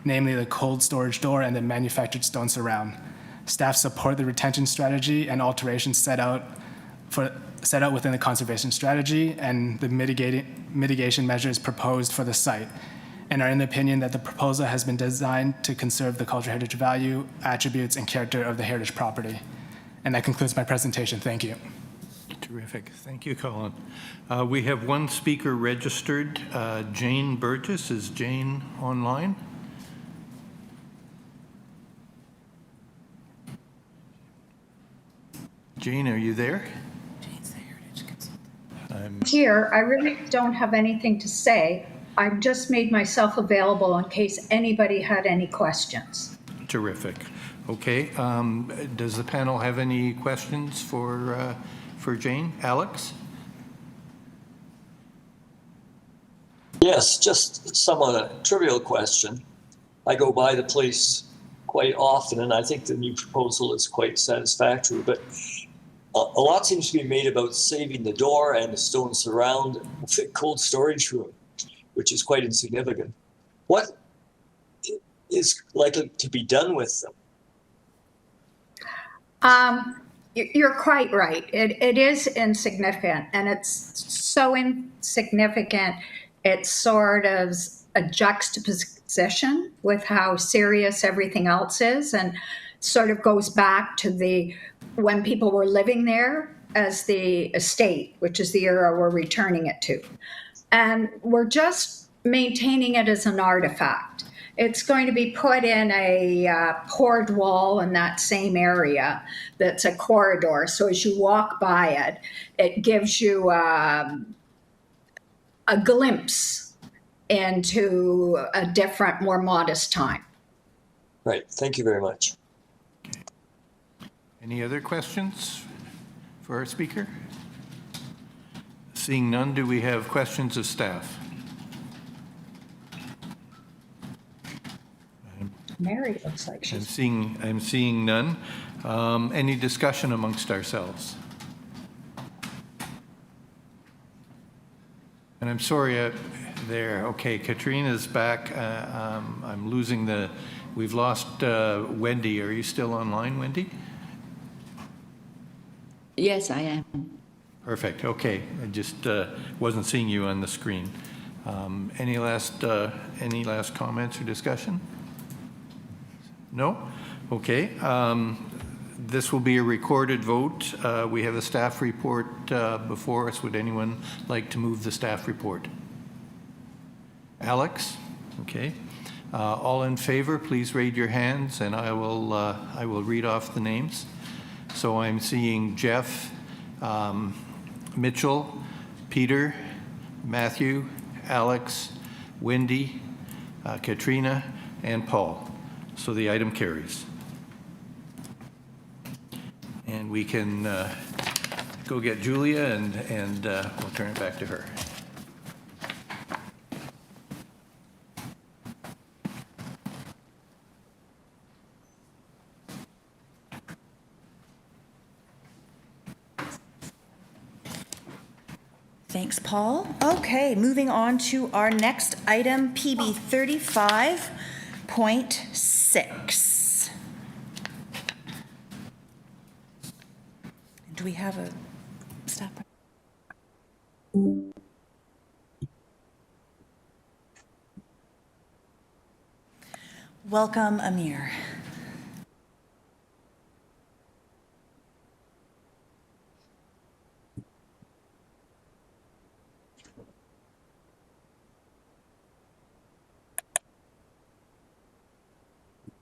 namely the cold storage door and the manufactured stone surround. Staff support the retention strategy and alterations set out within the conservation strategy and the mitigation measures proposed for the site, and are in the opinion that the proposal has been designed to conserve the cultural heritage value, attributes, and character of the heritage property. And that concludes my presentation. Thank you. Terrific. Thank you, Colin. We have one speaker registered, Jane Burgess. Is Jane online? Jane, are you there? Jane's the heritage consultant. Here, I really don't have anything to say. I've just made myself available in case anybody had any questions. Terrific. Okay. Does the panel have any questions for Jane? Alex? Yes, just somewhat a trivial question. I go by the place quite often, and I think the new proposal is quite satisfactory, but a lot seems to be made about saving the door and the stone surround the cold storage room, which is quite insignificant. What is likely to be done with them? You're quite right. It is insignificant, and it's so insignificant, it's sort of a juxtaposition with how serious everything else is, and sort of goes back to when people were living there as the estate, which is the era we're returning it to. And we're just maintaining it as an artifact. It's going to be put in a poured wall in that same area that's a corridor. So as you walk by it, it gives you a glimpse into a different, more modest time. Right. Thank you very much. Any other questions for our speaker? Seeing none, do we have questions of staff? Mary looks like she's... I'm seeing none. Any discussion amongst ourselves? And I'm sorry, there. Okay, Katrina's back. I'm losing we've lost Wendy. Are you still online, Wendy? Yes, I am. Perfect. Okay. I just wasn't seeing you on the screen. Any last comments or discussion? No? Okay. This will be a recorded vote. We have a staff report before us. Would anyone like to move the staff report? Alex? Okay. All in favor, please raise your hands, and I will read off the names. So I'm seeing Jeff, Mitchell, Peter, Matthew, Alex, Wendy, Katrina, and Paul. So the item carries. And we can go get Julia, and we'll turn it back to her. Thanks, Paul. Okay, moving on to our next item, PB 35.6. Do we have a staff? Welcome, Amir.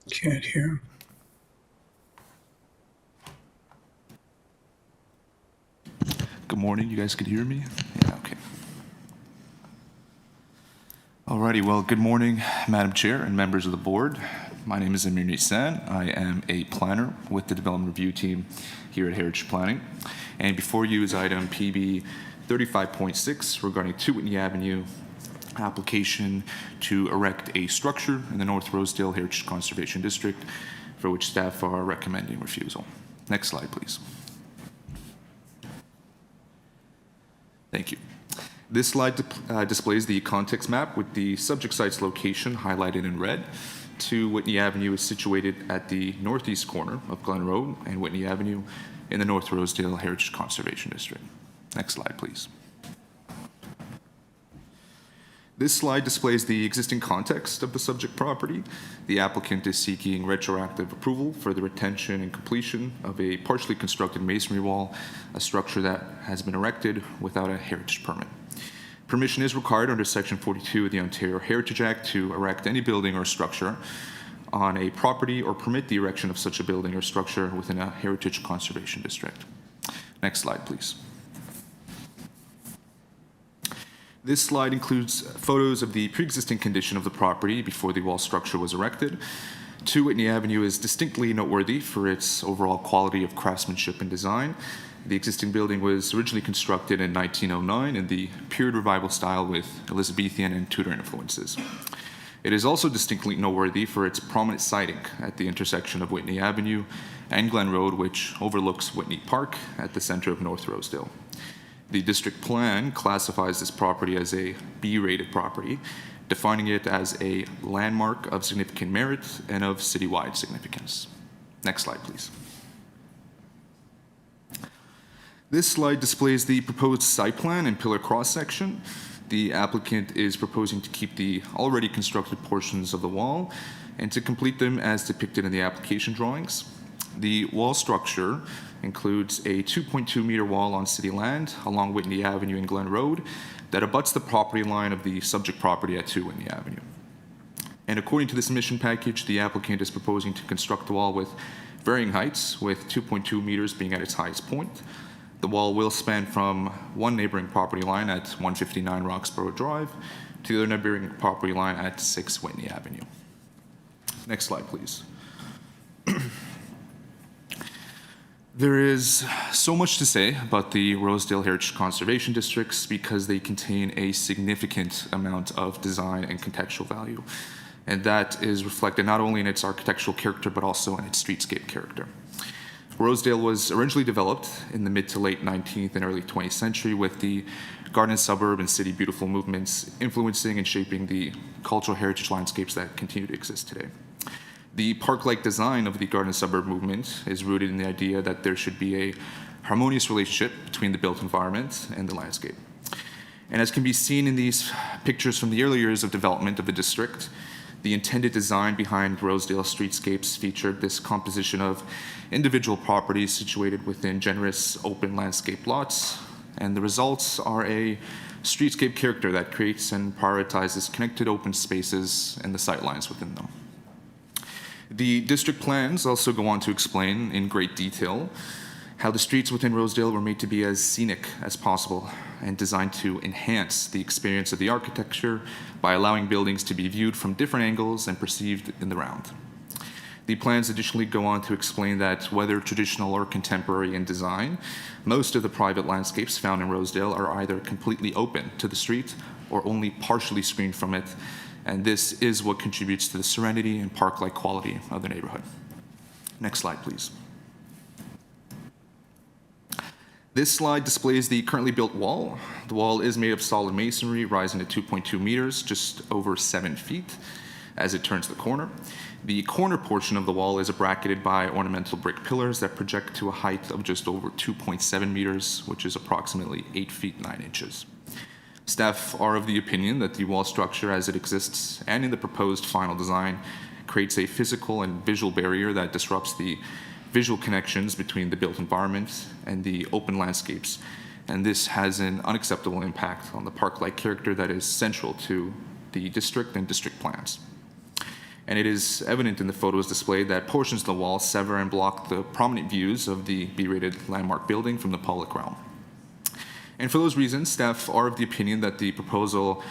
Can't hear. Good morning. You guys can hear me? Yeah, okay. Alrighty, well, good morning, Madam Chair and members of the board. My name is Amir Nissan. I am a planner with the Development Review Team here at Heritage Planning. And before you is item PB 35.6 regarding 2 Whitney Avenue, application to erect a structure in the North Rosedale Heritage Conservation District, for which staff are recommending refusal. Next slide, please. Thank you. This slide displays the context map with the subject site's location highlighted in red. 2 Whitney Avenue is situated at the northeast corner of Glen Road and Whitney Avenue in the North Rosedale Heritage Conservation District. Next slide, please. This slide displays the existing context of the subject property. The applicant is seeking retroactive approval for the retention and completion of a partially constructed masonry wall, a structure that has been erected without a heritage permit. Permission is required under Section 42 of the Ontario Heritage Act to erect any building or structure on a property or permit the erection of such a building or structure within a heritage conservation district. Next slide, please. This slide includes photos of the pre-existing condition of the property before the wall structure was erected. 2 Whitney Avenue is distinctly noteworthy for its overall quality of craftsmanship and design. The existing building was originally constructed in 1909 in the period revival style with Elizabethan and Tudor influences. It is also distinctly noteworthy for its prominent siting at the intersection of Whitney Avenue and Glen Road, which overlooks Whitney Park at the center of North Rosedale. The district plan classifies this property as a B-rated property, defining it as a landmark of significant merit and of citywide significance. Next slide, please. This slide displays the proposed site plan and pillar cross-section. The applicant is proposing to keep the already constructed portions of the wall and to complete them as depicted in the application drawings. The wall structure includes a 2.2 meter wall on city land along Whitney Avenue and Glen Road that abuts the property line of the subject property at 2 Whitney Avenue. And according to the submission package, the applicant is proposing to construct the wall with varying heights, with 2.2 meters being at its highest point. The wall will span from one neighboring property line at 159 Roxborough Drive to the other neighboring property line at 6 Whitney Avenue. Next slide, please. There is so much to say about the Rosedale Heritage Conservation Districts because they contain a significant amount of design and contextual value. And that is reflected not only in its architectural character, but also in its streetscape character. Rosedale was originally developed in the mid to late 19th and early 20th century with the garden suburb and city beautiful movements influencing and shaping the cultural heritage landscapes that continue to exist today. The park-like design of the garden suburb movement is rooted in the idea that there should be a harmonious relationship between the built environment and the landscape. And as can be seen in these pictures from the early years of development of the district, the intended design behind Rosedale streetscapes featured this composition of individual properties situated within generous open landscape lots, and the results are a streetscape character that creates and prioritizes connected open spaces and the sightlines within them. The district plans also go on to explain in great detail how the streets within Rosedale were made to be as scenic as possible and designed to enhance the experience of the architecture by allowing buildings to be viewed from different angles and perceived in the round. The plans additionally go on to explain that whether traditional or contemporary in design, most of the private landscapes found in Rosedale are either completely open to the street or only partially screened from it, and this is what contributes to the serenity and park-like quality of the neighborhood. Next slide, please. This slide displays the currently built wall. The wall is made of solid masonry, rising to 2.2 meters, just over 7 feet, as it turns the corner. The corner portion of the wall is bracketed by ornamental brick pillars that project to a height of just over 2.7 meters, which is approximately 8 feet 9 inches. Staff are of the opinion that the wall structure as it exists and in the proposed final design creates a physical and visual barrier that disrupts the visual connections between the built environment and the open landscapes. And this has an unacceptable impact on the park-like character that is central to the district and district plans. And it is evident in the photos displayed that portions of the wall sever and block the prominent views of the B-rated landmark building from the public realm. And for those reasons, staff are of the opinion that the proposal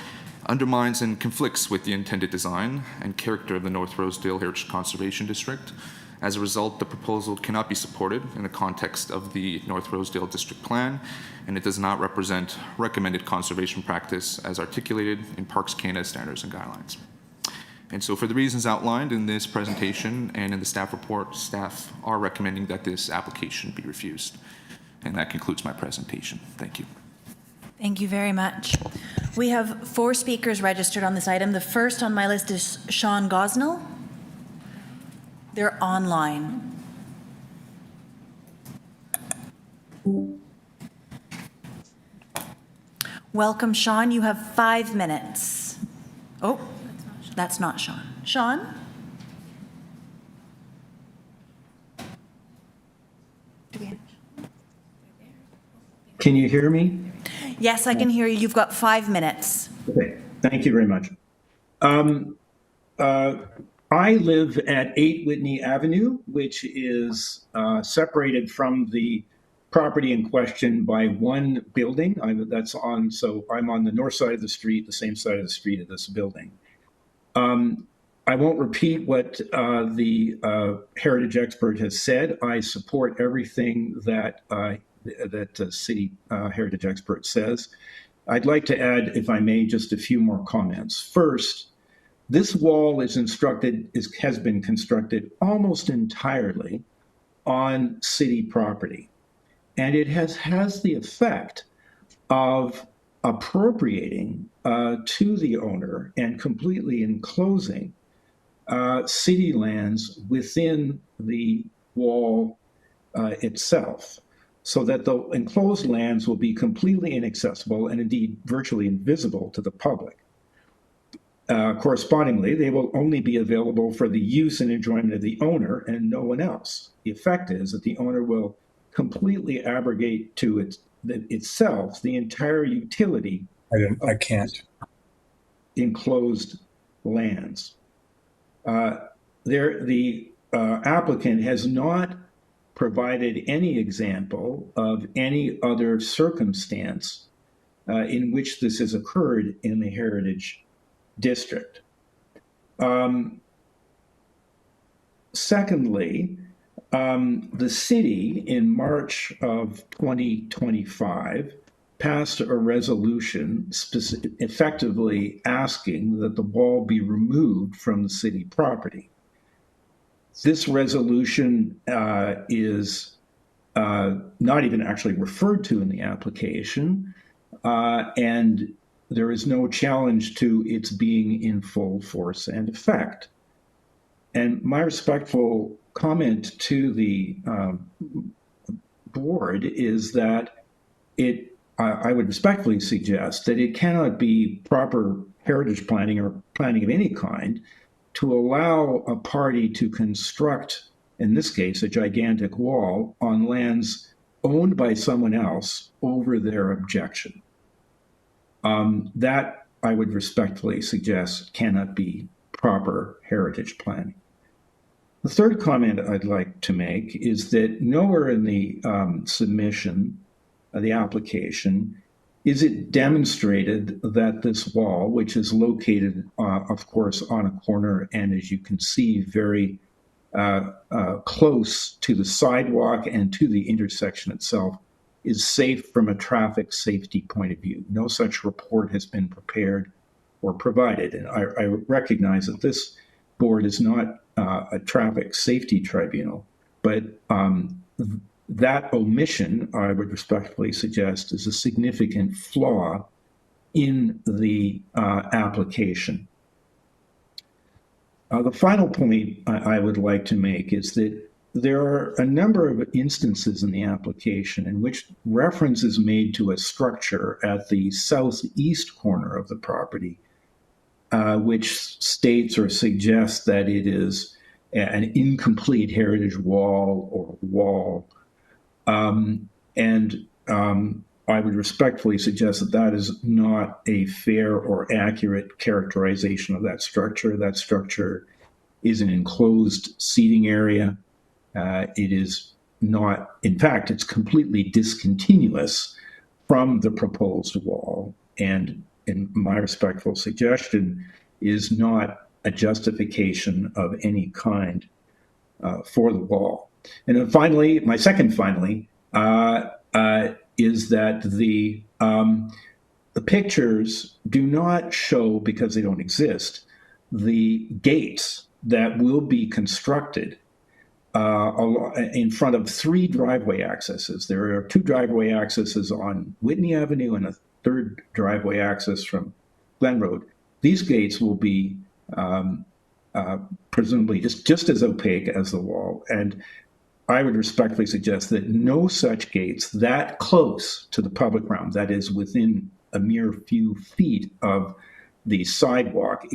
undermines and conflicts with the intended design and character of the North Rosedale Heritage Conservation District. As a result, the proposal cannot be supported in the context of the North Rosedale District Plan, and it does not represent recommended conservation practice as articulated in Parks Canada standards and guidelines. And so for the reasons outlined in this presentation and in the staff report, staff are recommending that this application be refused. And that concludes my presentation. Thank you. Thank you very much. We have 4 speakers registered on this item. The first on my list is Sean Gosnell. They're online. Welcome, Sean. You have 5 minutes. Oh, that's not Sean. Sean? Can you hear me? Yes, I can hear you. You've got 5 minutes. Okay, thank you very much. I live at 8 Whitney Avenue, which is separated from the property in question by one building. So I'm on the north side of the street, the same side of the street of this building. I won't repeat what the heritage expert has said. I support everything that the city heritage expert says. I'd like to add, if I may, just a few more comments. First, this wall has been constructed almost entirely on city property, and it has the effect of appropriating to the owner and completely enclosing city lands within the wall itself, so that the enclosed lands will be completely inaccessible and indeed virtually invisible to the public. Correspondingly, they will only be available for the use and enjoyment of the owner and no one else. The effect is that the owner will completely abrogate to itself the entire utility I can't. Enclosed lands. The applicant has not provided any example of any other circumstance in which this has occurred in the Heritage District. Secondly, the city in March of 2025 passed a resolution effectively asking that the wall be removed from the city property. This resolution is not even actually referred to in the application, and there is no challenge to its being in full force and effect. And my respectful comment to the board is that I would respectfully suggest that it cannot be proper heritage planning or planning of any kind to allow a party to construct, in this case, a gigantic wall on lands owned by someone else over their objection. That, I would respectfully suggest, cannot be proper heritage planning. The third comment I'd like to make is that nowhere in the submission of the application is it demonstrated that this wall, which is located, of course, on a corner and, as you can see, very close to the sidewalk and to the intersection itself, is safe from a traffic safety point of view. No such report has been prepared or provided. And I recognize that this board is not a traffic safety tribunal, but that omission, I would respectfully suggest, is a significant flaw in the application. The final point I would like to make is that there are a number of instances in the application in which reference is made to a structure at the southeast corner of the property, which states or suggests that it is an incomplete heritage wall or wall. I would respectfully suggest that that is not a fair or accurate characterization of that structure. That structure is an enclosed seating area. It is not, in fact, it's completely discontinuous from the proposed wall. And in my respectful suggestion, is not a justification of any kind for the wall. And then finally, my second finally, is that the pictures do not show, because they don't exist, the gates that will be constructed in front of 3 driveway accesses. There are 2 driveway accesses on Whitney Avenue and a 3rd driveway access from Glen Road. These gates will be presumably just as opaque as the wall. And I would respectfully suggest that no such gates that close to the public realm, that is within a mere few feet of the sidewalk,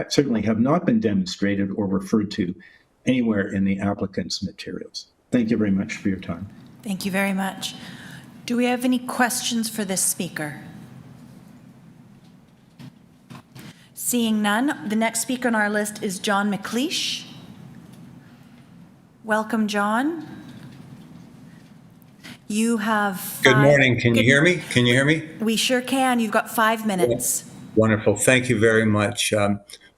certainly have not been demonstrated or referred to anywhere in the applicant's materials. Thank you very much for your time. Thank you very much. Do we have any questions for this speaker? Seeing none, the next speaker on our list is John McLeish. Welcome, John. You have Good morning. Can you hear me? Can you hear me? We sure can. You've got 5 minutes. Wonderful. Thank you very much.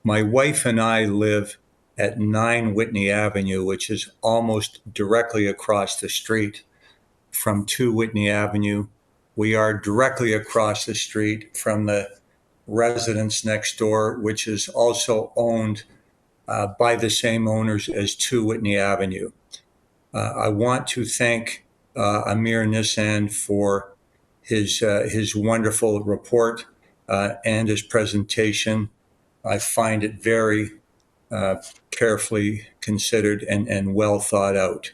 My wife and I live at 9 Whitney Avenue, which is almost directly across the street from 2 Whitney Avenue. We are directly across the street from the residence next door, which is also owned by the same owners as 2 Whitney Avenue. I want to thank Amir Nissan for his wonderful report and his presentation. I find it very carefully considered and well thought out.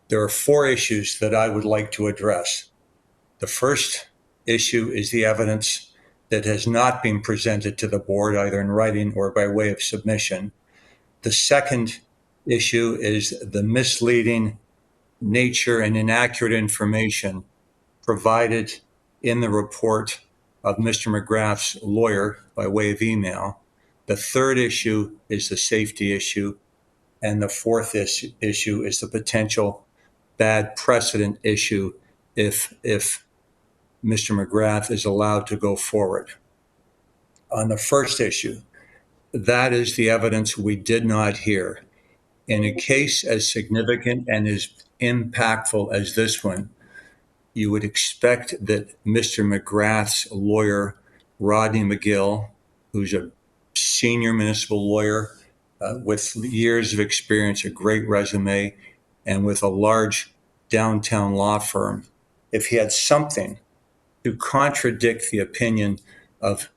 There are 4 issues that I would like to address. The first issue is the evidence that has not been presented to the board, either in writing or by way of submission. The second issue is the misleading nature and inaccurate information provided in the report of Mr. McGrath's lawyer by way of email. The third issue is the safety issue. And the fourth issue is the potential bad precedent issue if Mr. McGrath is allowed to go forward. On the first issue, that is the evidence we did not hear. In a case as significant and as impactful as this one, you would expect that Mr. McGrath's lawyer, Rodney McGill, who's a senior municipal lawyer with years of experience, a great resume, and with a large downtown law firm, if he had something to contradict the opinion of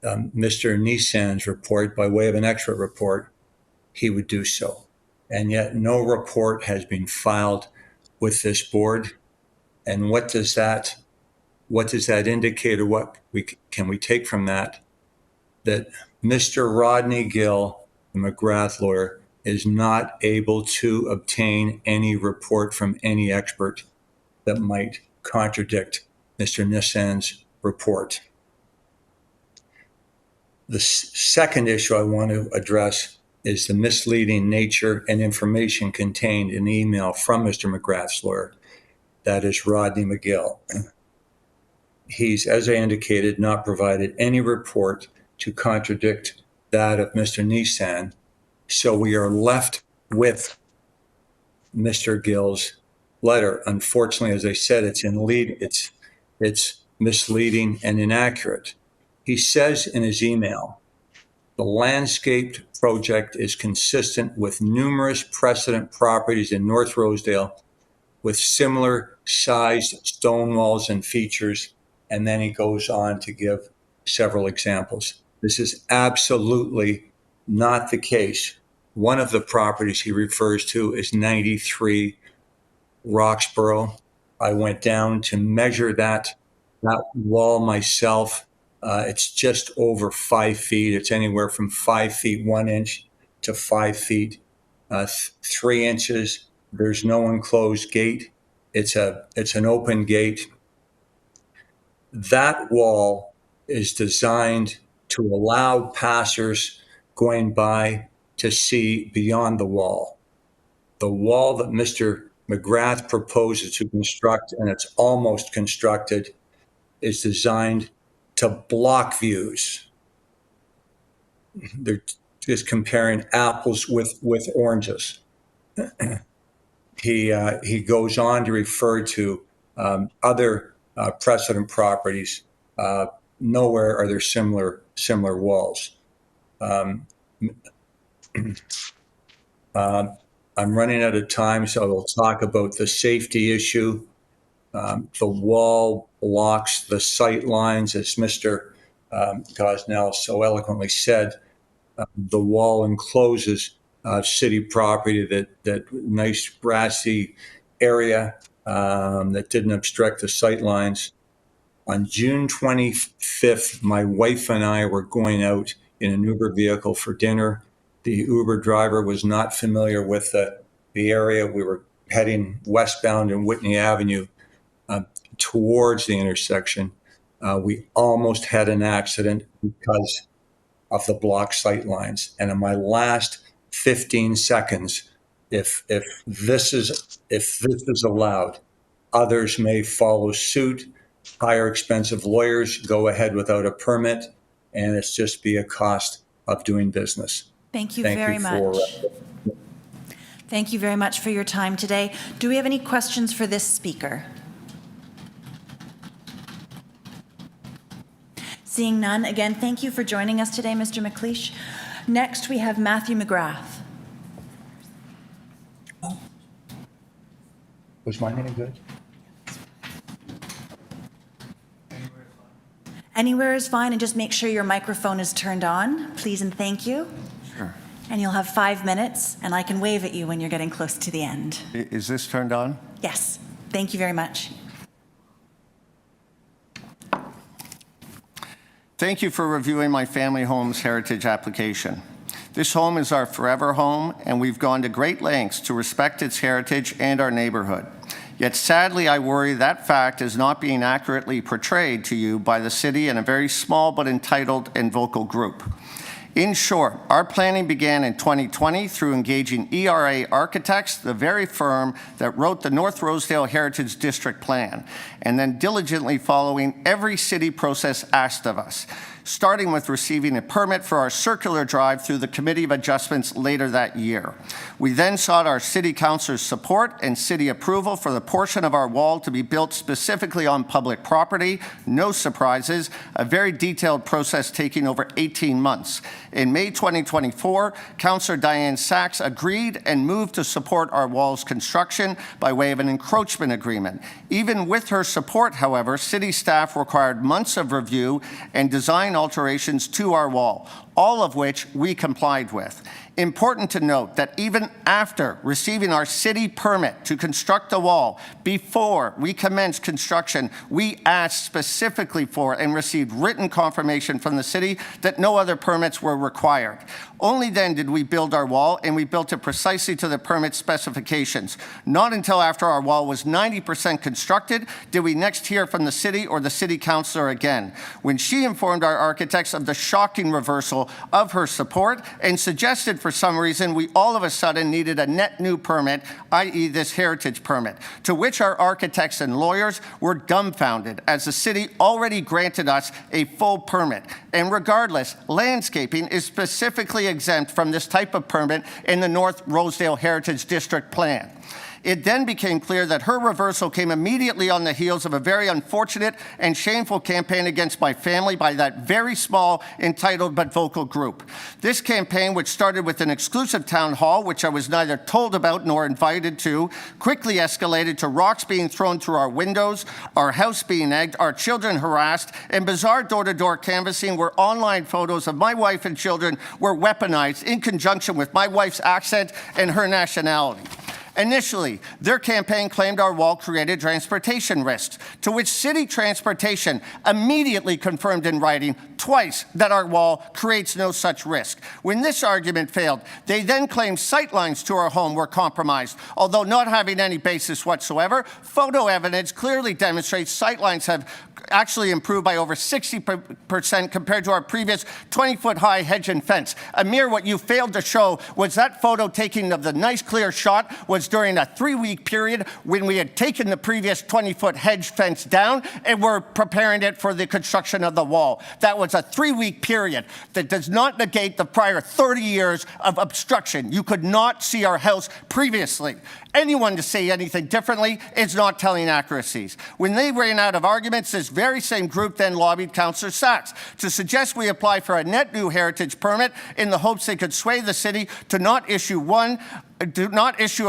Mr. Nissan's report by way of an expert report, he would do so. And yet no report has been filed with this board. And what does that indicate, or what can we take from that? That Mr. Rodney Gill, the McGrath lawyer, is not able to obtain any report from any expert that might contradict Mr. Nissan's report. The second issue I want to address is the misleading nature and information contained in the email from Mr. McGrath's lawyer. That is Rodney McGill. He's, as I indicated, not provided any report to contradict that of Mr. Nissan. So we are left with Mr. Gill's letter. Unfortunately, as I said, it's misleading and inaccurate. He says in his email, the landscaped project is consistent with numerous precedent properties in North Rosedale with similar sized stone walls and features. And then he goes on to give several examples. This is absolutely not the case. One of the properties he refers to is 93 Roxborough. I went down to measure that wall myself. It's just over 5 feet. It's anywhere from 5 feet 1 inch to 5 feet 3 inches. There's no enclosed gate. It's an open gate. That wall is designed to allow passers going by to see beyond the wall. The wall that Mr. McGrath proposes to construct, and it's almost constructed, is designed to block views. They're just comparing apples with oranges. He goes on to refer to other precedent properties. Nowhere are there similar walls. I'm running out of time, so I will talk about the safety issue. The wall blocks the sight lines, as Mr. Gosnell so eloquently said. The wall encloses city property, that nice grassy area that didn't obstruct the sight lines. On June 25th, my wife and I were going out in an Uber vehicle for dinner. The Uber driver was not familiar with the area. We were heading westbound in Whitney Avenue towards the intersection. We almost had an accident because of the blocked sight lines. And in my last 15 seconds, if this is allowed, Others may follow suit, hire expensive lawyers, go ahead without a permit, and it's just be a cost of doing business. Thank you very much. Thank you very much for your time today. Do we have any questions for this speaker? Seeing none, again, thank you for joining us today, Mr. McLeish. Next, we have Matthew McGrath. Was my name good? Anywhere is fine, and just make sure your microphone is turned on, please and thank you. Sure. And you'll have 5 minutes, and I can wave at you when you're getting close to the end. Is this turned on? Yes, thank you very much. Thank you for reviewing my family home's heritage application. This home is our forever home, and we've gone to great lengths to respect its heritage and our neighborhood. Yet sadly, I worry that fact is not being accurately portrayed to you by the city and a very small but entitled and vocal group. In short, our planning began in 2020 through engaging ERA Architects, the very firm that wrote the North Rosedale Heritage District Plan, and then diligently following every city process asked of us, starting with receiving a permit for our circular drive through the Committee of Adjustments later that year. We then sought our City Council's support and City approval for the portion of our wall to be built specifically on public property. No surprises, a very detailed process taking over 18 months. In May 2024, Councillor Diane Sachs agreed and moved to support our wall's construction by way of an encroachment agreement. Even with her support, however, City staff required months of review and design alterations to our wall, all of which we complied with. Important to note that even after receiving our city permit to construct the wall, before we commenced construction, we asked specifically for and received written confirmation from the city that no other permits were required. Only then did we build our wall, and we built it precisely to the permit specifications. Not until after our wall was 90% constructed did we next hear from the city or the city councilor again, when she informed our architects of the shocking reversal of her support and suggested for some reason we all of a sudden needed a net new permit, i.e. this heritage permit, to which our architects and lawyers were dumbfounded as the city already granted us a full permit. And regardless, landscaping is specifically exempt from this type of permit in the North Rosedale Heritage District Plan. It then became clear that her reversal came immediately on the heels of a very unfortunate and shameful campaign against my family by that very small, entitled but vocal group. This campaign, which started with an exclusive town hall, which I was neither told about nor invited to, quickly escalated to rocks being thrown through our windows, our house being egged, our children harassed, and bizarre door-to-door canvassing where online photos of my wife and children were weaponized in conjunction with my wife's accent and her nationality. Initially, their campaign claimed our wall created transportation risks, to which city transportation immediately confirmed in writing twice that our wall creates no such risk. When this argument failed, they then claimed sightlines to our home were compromised, although not having any basis whatsoever. Photo evidence clearly demonstrates sightlines have actually improved by over 60% compared to our previous 20-foot high hedge and fence. Amir, what you failed to show was that photo taking of the nice clear shot was during a 3-week period when we had taken the previous 20-foot hedge fence down and were preparing it for the construction of the wall. That was a 3-week period that does not negate the prior 30 years of obstruction. You could not see our house previously. Anyone to say anything differently is not telling accuracies. When they ran out of arguments, this very same group then lobbied Councillor Sachs to suggest we apply for a net new heritage permit in the hopes they could sway the city to not issue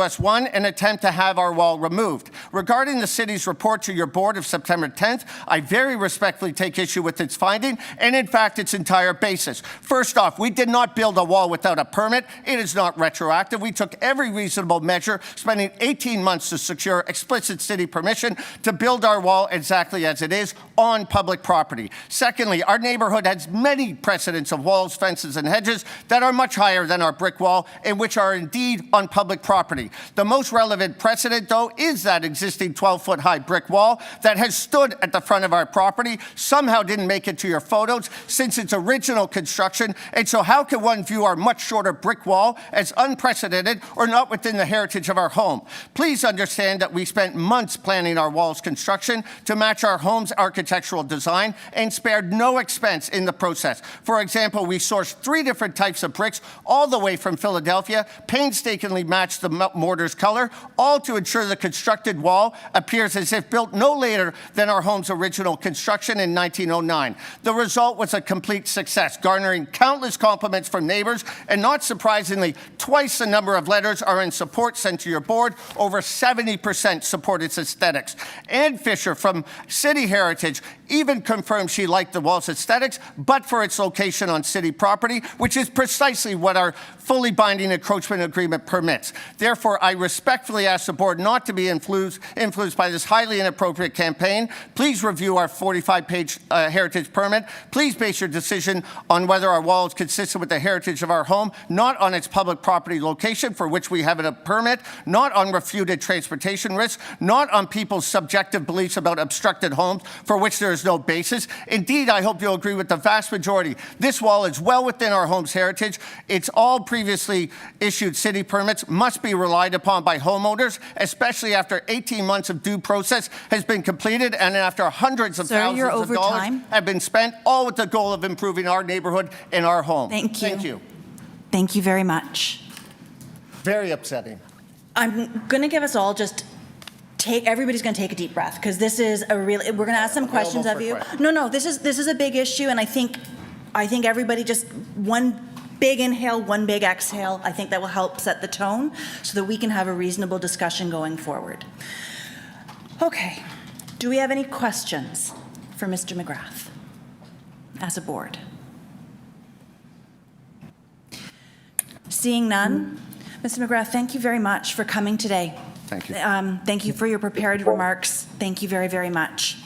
us one and attempt to have our wall removed. Regarding the city's report to your board of September 10th, I very respectfully take issue with its finding and, in fact, its entire basis. First off, we did not build a wall without a permit. It is not retroactive. We took every reasonable measure, spending 18 months to secure explicit city permission to build our wall exactly as it is on public property. Secondly, our neighborhood has many precedents of walls, fences, and hedges that are much higher than our brick wall and which are indeed on public property. The most relevant precedent, though, is that existing 12-foot high brick wall that has stood at the front of our property, somehow didn't make it to your photos since its original construction. And so how can one view our much shorter brick wall as unprecedented or not within the heritage of our home? Please understand that we spent months planning our wall's construction to match our home's architectural design and spared no expense in the process. For example, we sourced 3 different types of bricks all the way from Philadelphia, painstakingly matched the mortar's color, all to ensure the constructed wall appears as if built no later than our home's original construction in 1909. The result was a complete success, garnering countless compliments from neighbors, and not surprisingly, twice the number of letters are in support sent to your board. Over 70% support its aesthetics. Ann Fisher from City Heritage even confirmed she liked the wall's aesthetics, but for its location on city property, which is precisely what our fully binding encroachment agreement permits. Therefore, I respectfully ask the board not to be influenced by this highly inappropriate campaign. Please review our 45-page heritage permit. Please base your decision on whether our wall is consistent with the heritage of our home, not on its public property location, for which we have a permit, not on refuted transportation risks, not on people's subjective beliefs about obstructed homes, for which there is no basis. Indeed, I hope you'll agree with the vast majority. This wall is well within our home's heritage. It's all previously issued city permits must be relied upon by homeowners, especially after 18 months of due process has been completed and after hundreds of thousands of dollars have been spent, all with the goal of improving our neighborhood and our home. Thank you. Thank you. Thank you very much. Very upsetting. I'm going to give us all just everybody's going to take a deep breath, because this is a really, we're going to ask some questions of you. No, this is a big issue, and I think everybody just one big inhale, one big exhale. I think that will help set the tone so that we can have a reasonable discussion going forward. Okay, do we have any questions for Mr. McGrath as a board? Seeing none, Mr. McGrath, thank you very much for coming today. Thank you. Thank you for your prepared remarks. Thank you very, very much.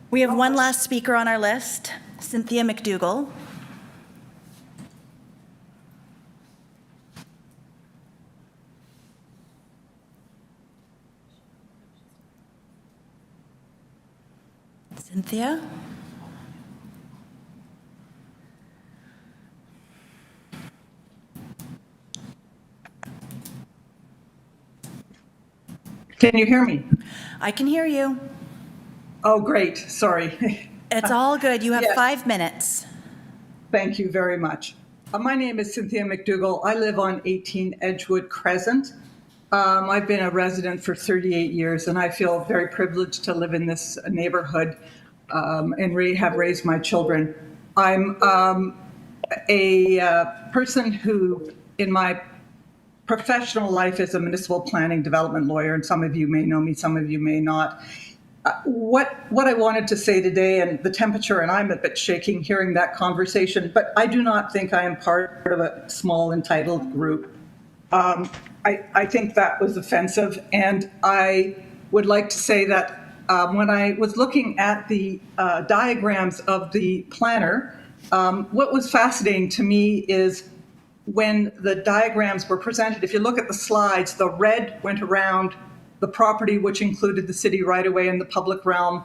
We have one last speaker on our list, Cynthia McDougall. Cynthia? Can you hear me? I can hear you. Oh, great. Sorry. It's all good. You have 5 minutes. Thank you very much. My name is Cynthia McDougall. I live on 18 Edgewood Crescent. I've been a resident for 38 years, and I feel very privileged to live in this neighborhood and have raised my children. I'm a person who, in my professional life, is a municipal planning development lawyer, and some of you may know me, some of you may not. What I wanted to say today, and the temperature, and I'm a bit shaking hearing that conversation, but I do not think I am part of a small entitled group. I think that was offensive, and I would like to say that when I was looking at the diagrams of the planner, what was fascinating to me is when the diagrams were presented, if you look at the slides, the red went around the property, which included the city right-of-way and the public realm,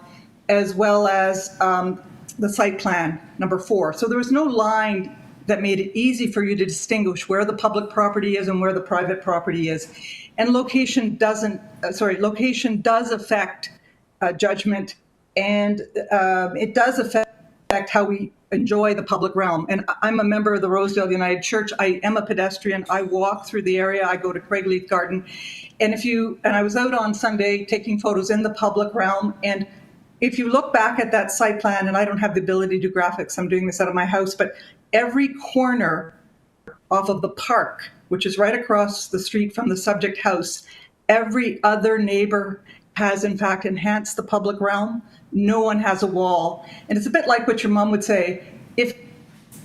as well as the site plan, number 4. So there was no line that made it easy for you to distinguish where the public property is and where the private property is. And location does affect judgment, and it does affect how we enjoy the public realm. And I'm a member of the Rosedale United Church. I am a pedestrian. I walk through the area. I go to Craigleaf Garden. And I was out on Sunday taking photos in the public realm. And if you look back at that site plan, and I don't have the ability to do graphics, I'm doing this out of my house, but every corner off of the park, which is right across the street from the subject house, every other neighbor has in fact enhanced the public realm. No one has a wall. And it's a bit like what your mom would say, if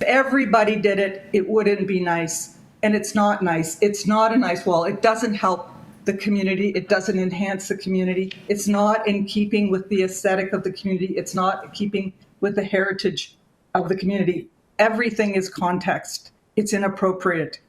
everybody did it, it wouldn't be nice. And it's not nice. It's not a nice wall. It doesn't help the community. It doesn't enhance the community. It's not in keeping with the aesthetic of the community. It's not in keeping with the heritage of the community. Everything is context. It's inappropriate.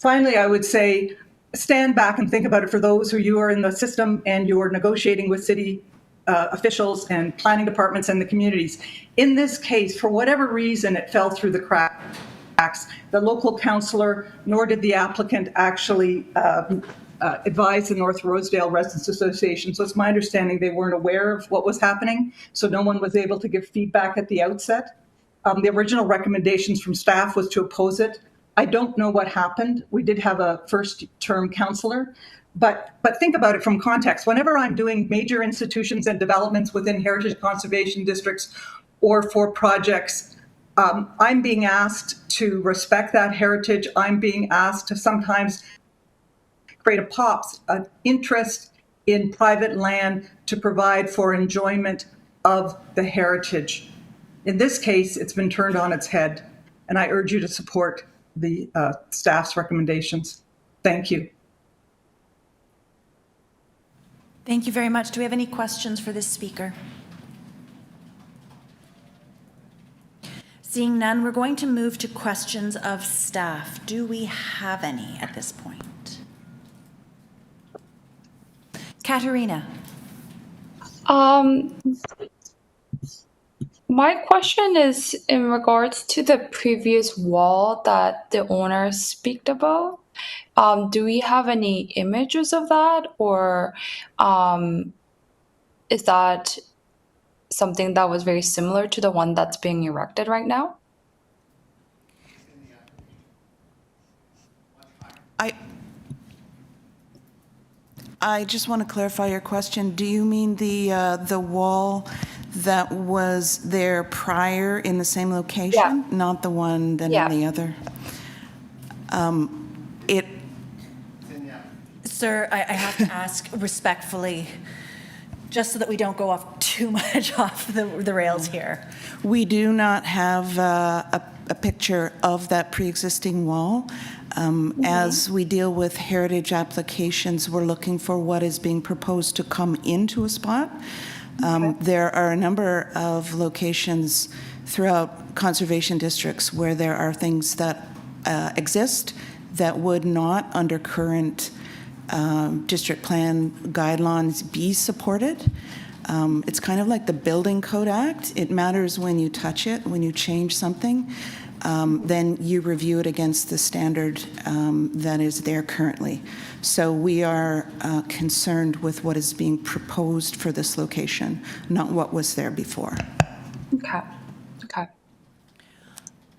Finally, I would say, stand back and think about it for those who you are in the system and you're negotiating with city officials and planning departments and the communities. In this case, for whatever reason, it fell through the cracks. The local councillor, nor did the applicant actually advise the North Rosedale Residents Association. So it's my understanding they weren't aware of what was happening, so no one was able to give feedback at the outset. The original recommendations from staff was to oppose it. I don't know what happened. We did have a first-term councillor, but think about it from context. Whenever I'm doing major institutions and developments within heritage conservation districts or for projects, I'm being asked to respect that heritage. I'm being asked to sometimes create an interest in private land to provide for enjoyment of the heritage. In this case, it's been turned on its head, and I urge you to support the staff's recommendations. Thank you. Thank you very much. Do we have any questions for this speaker? Seeing none, we're going to move to questions of staff. Do we have any at this point? Katerina. My question is in regards to the previous wall that the owner speak about. Do we have any images of that, or is that something that was very similar to the one that's being erected right now? I just want to clarify your question. Do you mean the wall that was there prior in the same location? Yeah. Not the one then in the other? Sir, I have to ask respectfully, just so that we don't go off too much off the rails here. We do not have a picture of that pre-existing wall. As we deal with heritage applications, we're looking for what is being proposed to come into a spot. There are a number of locations throughout conservation districts where there are things that exist that would not, under current district plan guidelines, be supported. It's kind of like the Building Code Act. It matters when you touch it, when you change something. Then you review it against the standard that is there currently. So we are concerned with what is being proposed for this location, not what was there before. Okay. Okay.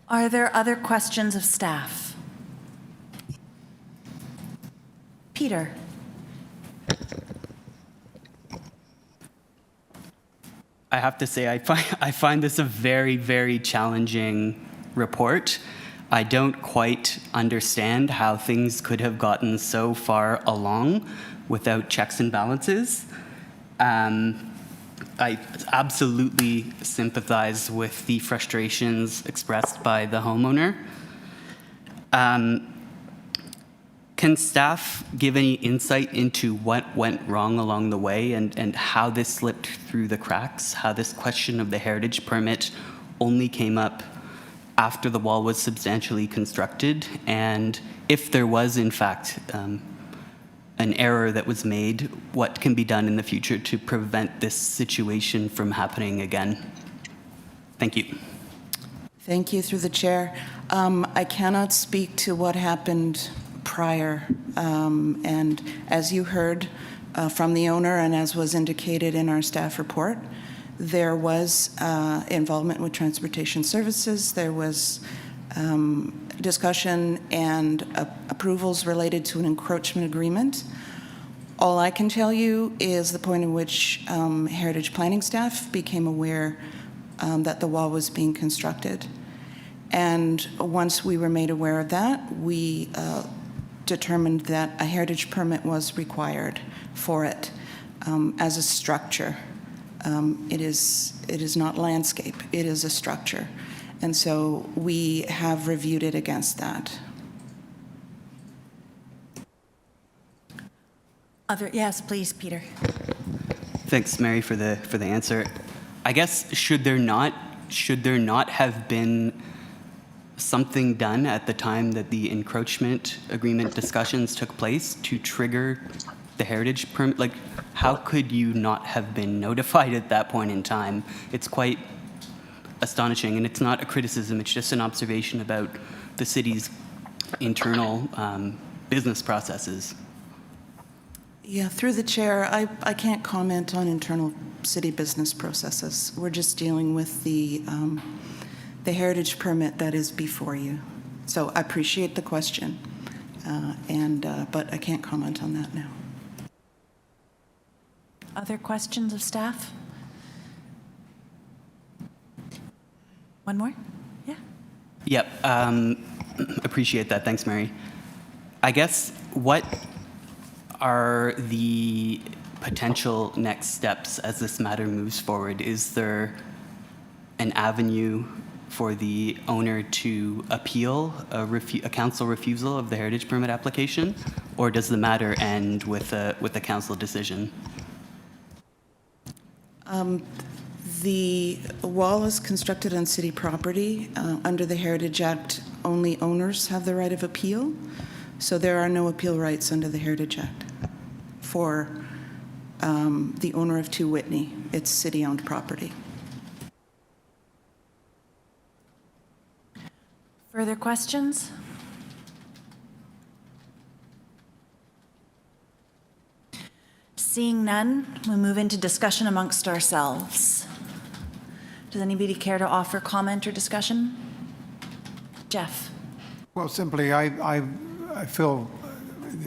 Are there other questions of staff? Peter. I have to say, I find this a very, very challenging report. I don't quite understand how things could have gotten so far along without checks and balances. I absolutely sympathize with the frustrations expressed by the homeowner. Can staff give any insight into what went wrong along the way and how this slipped through the cracks, how this question of the heritage permit only came up after the wall was substantially constructed, and if there was in fact an error that was made, what can be done in the future to prevent this situation from happening again? Thank you. Thank you, through the chair. I cannot speak to what happened prior, and as you heard from the owner and as was indicated in our staff report, there was involvement with transportation services. There was discussion and approvals related to an encroachment agreement. All I can tell you is the point in which heritage planning staff became aware that the wall was being constructed. And once we were made aware of that, we determined that a heritage permit was required for it as a structure. It is not landscape, it is a structure. And so we have reviewed it against that. Yes, please, Peter. Thanks, Mary, for the answer. I guess should there not have been something done at the time that the encroachment agreement discussions took place to trigger the heritage permit? Like, how could you not have been notified at that point in time? It's quite astonishing, and it's not a criticism, it's just an observation about the city's internal business processes. Yeah, through the chair, I can't comment on internal city business processes. We're just dealing with the heritage permit that is before you. So I appreciate the question, but I can't comment on that now. Other questions of staff? One more? Yeah. Yep, appreciate that. Thanks, Mary. I guess what are the potential next steps as this matter moves forward? Is there an avenue for the owner to appeal a council refusal of the heritage permit application, or does the matter end with a council decision? The wall is constructed on city property. Under the Heritage Act, only owners have the right of appeal. So there are no appeal rights under the Heritage Act for the owner of 2 Whitney. It's city-owned property. Further questions? Seeing none, we'll move into discussion amongst ourselves. Does anybody care to offer comment or discussion? Jeff? Well, simply, I feel,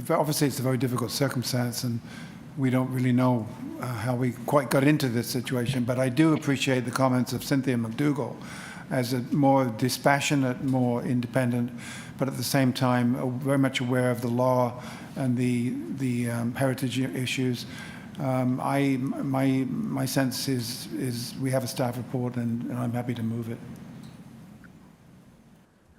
obviously it's a very difficult circumstance and we don't really know how we quite got into this situation, but I do appreciate the comments of Cynthia McDougall as a more dispassionate, more independent, but at the same time very much aware of the law and the heritage issues. My sense is we have a staff report and I'm happy to move it.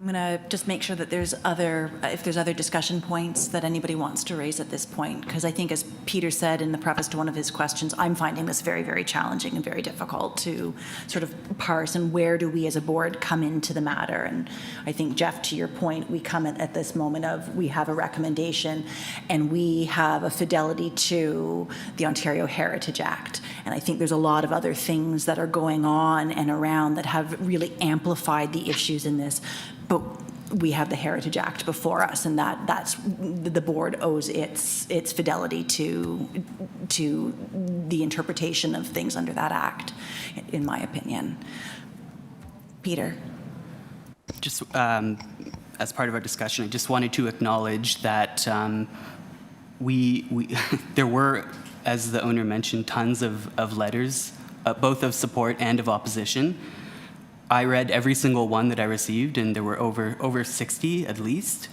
I'm going to just make sure that if there's other discussion points that anybody wants to raise at this point, because I think, as Peter said in the preface to one of his questions, I'm finding this very, very challenging and very difficult to sort of parse, and where do we as a board come into the matter? And I think, Jeff, to your point, we come at this moment of we have a recommendation and we have a fidelity to the Ontario Heritage Act. And I think there's a lot of other things that are going on and around that have really amplified the issues in this. But we have the Heritage Act before us, and that's the board owes its fidelity to the interpretation of things under that act, in my opinion. Peter? Just as part of our discussion, I just wanted to acknowledge that there were, as the owner mentioned, tons of letters, both of support and of opposition. I read every single one that I received, and there were over 60 at least.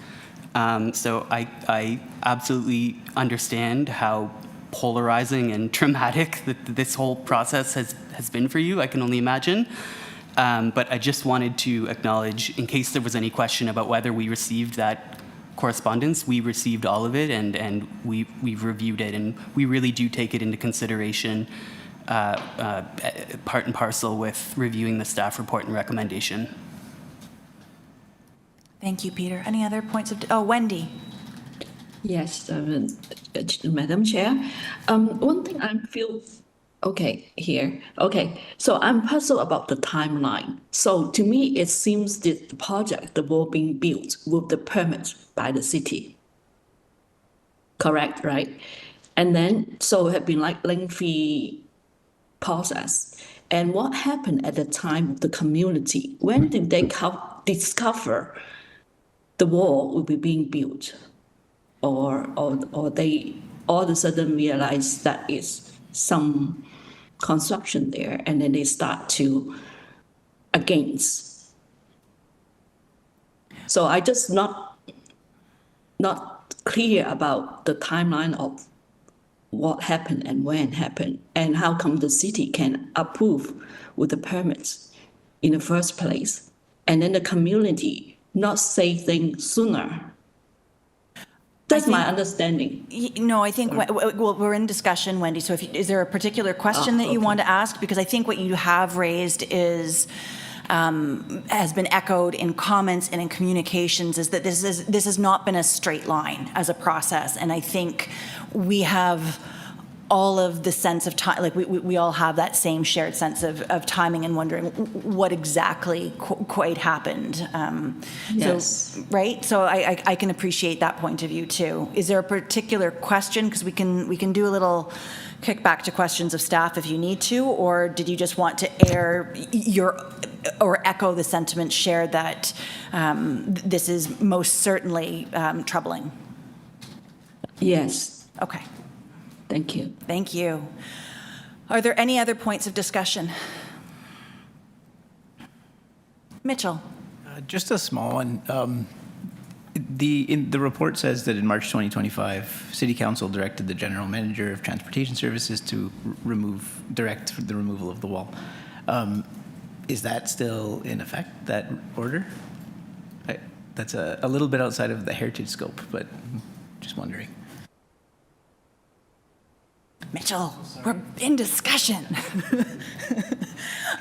So I absolutely understand how polarizing and traumatic that this whole process has been for you. I can only imagine. But I just wanted to acknowledge, in case there was any question about whether we received that correspondence, we received all of it, and we've reviewed it, and we really do take it into consideration, part and parcel with reviewing the staff report and recommendation. Thank you, Peter. Any other points of... Wendy. Yes, Madam Chair. One thing I feel... So I'm puzzled about the timeline. So to me, it seems that the project, the wall being built with the permit by the city. Correct, right? And then, so it had been like lengthy process. And what happened at the time of the community? When did they discover the wall will be being built? Or they all of a sudden realize that is some construction there, and then they start to against. So I just not clear about the timeline of what happened and when happened, and how come the city can approve with the permits in the first place, and then the community not say things sooner. That's my understanding. No, I think we're in discussion, Wendy. So is there a particular question that you want to ask? Because I think what you have raised is has been echoed in comments and in communications is that this has not been a straight line as a process. And I think we have all of the sense of time, like we all have that same shared sense of timing and wondering what exactly quite happened. Yes. So, right? So I can appreciate that point of view too. Is there a particular question? Because we can do a little kickback to questions of staff if you need to, or did you just want to air or echo the sentiment shared that this is most certainly troubling? Yes. Okay. Thank you. Thank you. Are there any other points of discussion? Mitchell. Just a small one. The report says that in March 2025, City Council directed the General Manager of Transportation Services to direct the removal of the wall. Is that still in effect, that order? That's a little bit outside of the heritage scope, but just wondering. Mitchell, we're in discussion.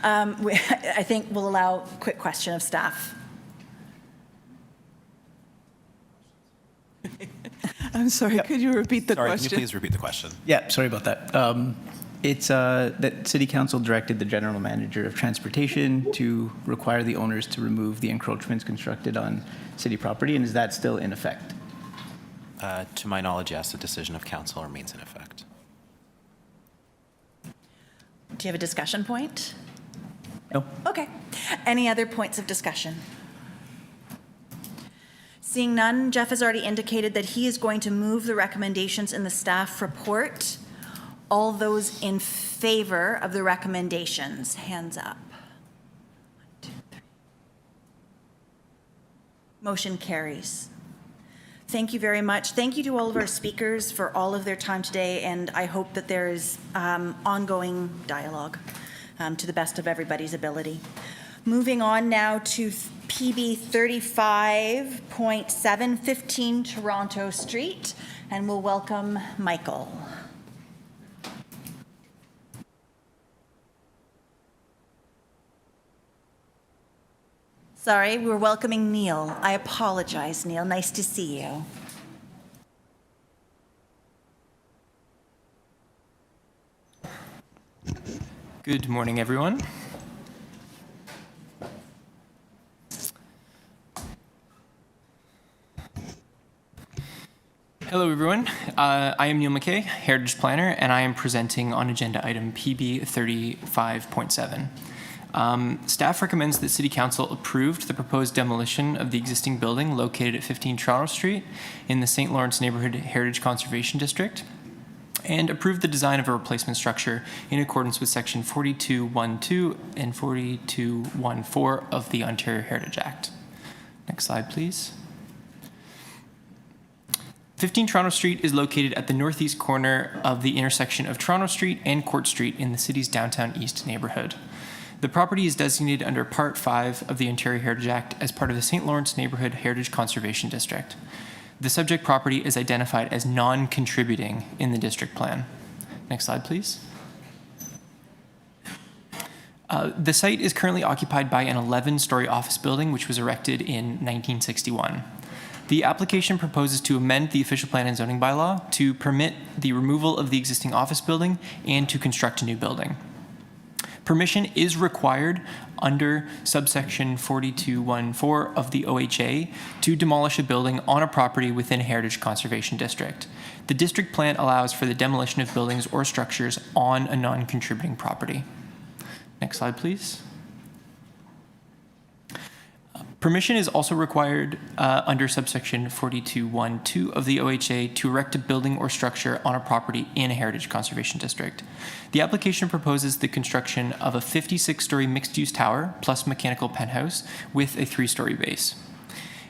I think we'll allow a quick question of staff. I'm sorry, could you repeat the Sorry, question? can you please repeat the question? Yeah, sorry about that. It's that City Council directed the General Manager of Transportation to require the owners to remove the encroachments constructed on city property, and is that still in effect? To my knowledge, yes, the decision of council remains in effect. Do you have a discussion point? No. Okay. Any other points of discussion? Seeing none, Jeff has already indicated that he is going to move the recommendations in the staff report. All those in favor of the recommendations, hands up. 1, 2, 3. Motion carries. Thank you very much. Thank you to all of our speakers for all of their time today, and I hope that there is ongoing dialogue to the best of everybody's ability. Moving on now to PB 35.7, 15 Toronto Street, and we'll welcome Michael. Sorry, we're welcoming Neil. I apologize, Neil. Nice to see you. Good morning, everyone. Hello, everyone. I am Neil McKay, Heritage Planner, and I am presenting on agenda item PB 35.7. Staff recommends that City Council approved the proposed demolition of the existing building located at 15 Toronto Street in the St. Lawrence Neighbourhood Heritage Conservation District, and approved the design of a replacement structure in accordance with Section 42.1.2 and 42.1.4 of the Ontario Heritage Act. Next slide, please. 15 Toronto Street is located at the northeast corner of the intersection of Toronto Street and Court Street in the city's downtown east neighbourhood. The property is designated under Part 5 of the Ontario Heritage Act as part of the St. Lawrence Neighbourhood Heritage Conservation District. The subject property is identified as non-contributing in the district plan. Next slide, please. The site is currently occupied by an 11-story office building which was erected in 1961. The application proposes to amend the official plan and zoning bylaw to permit the removal of the existing office building and to construct a new building. Permission is required under subsection 42.1.4 of the OHA to demolish a building on a property within a heritage conservation district. The district plan allows for the demolition of buildings or structures on a non-contributing property. Next slide, please. Permission is also required under subsection 42.1.2 of the OHA to erect a building or structure on a property in a heritage conservation district. The application proposes the construction of a 56-story mixed-use tower plus mechanical penthouse with a 3-story base.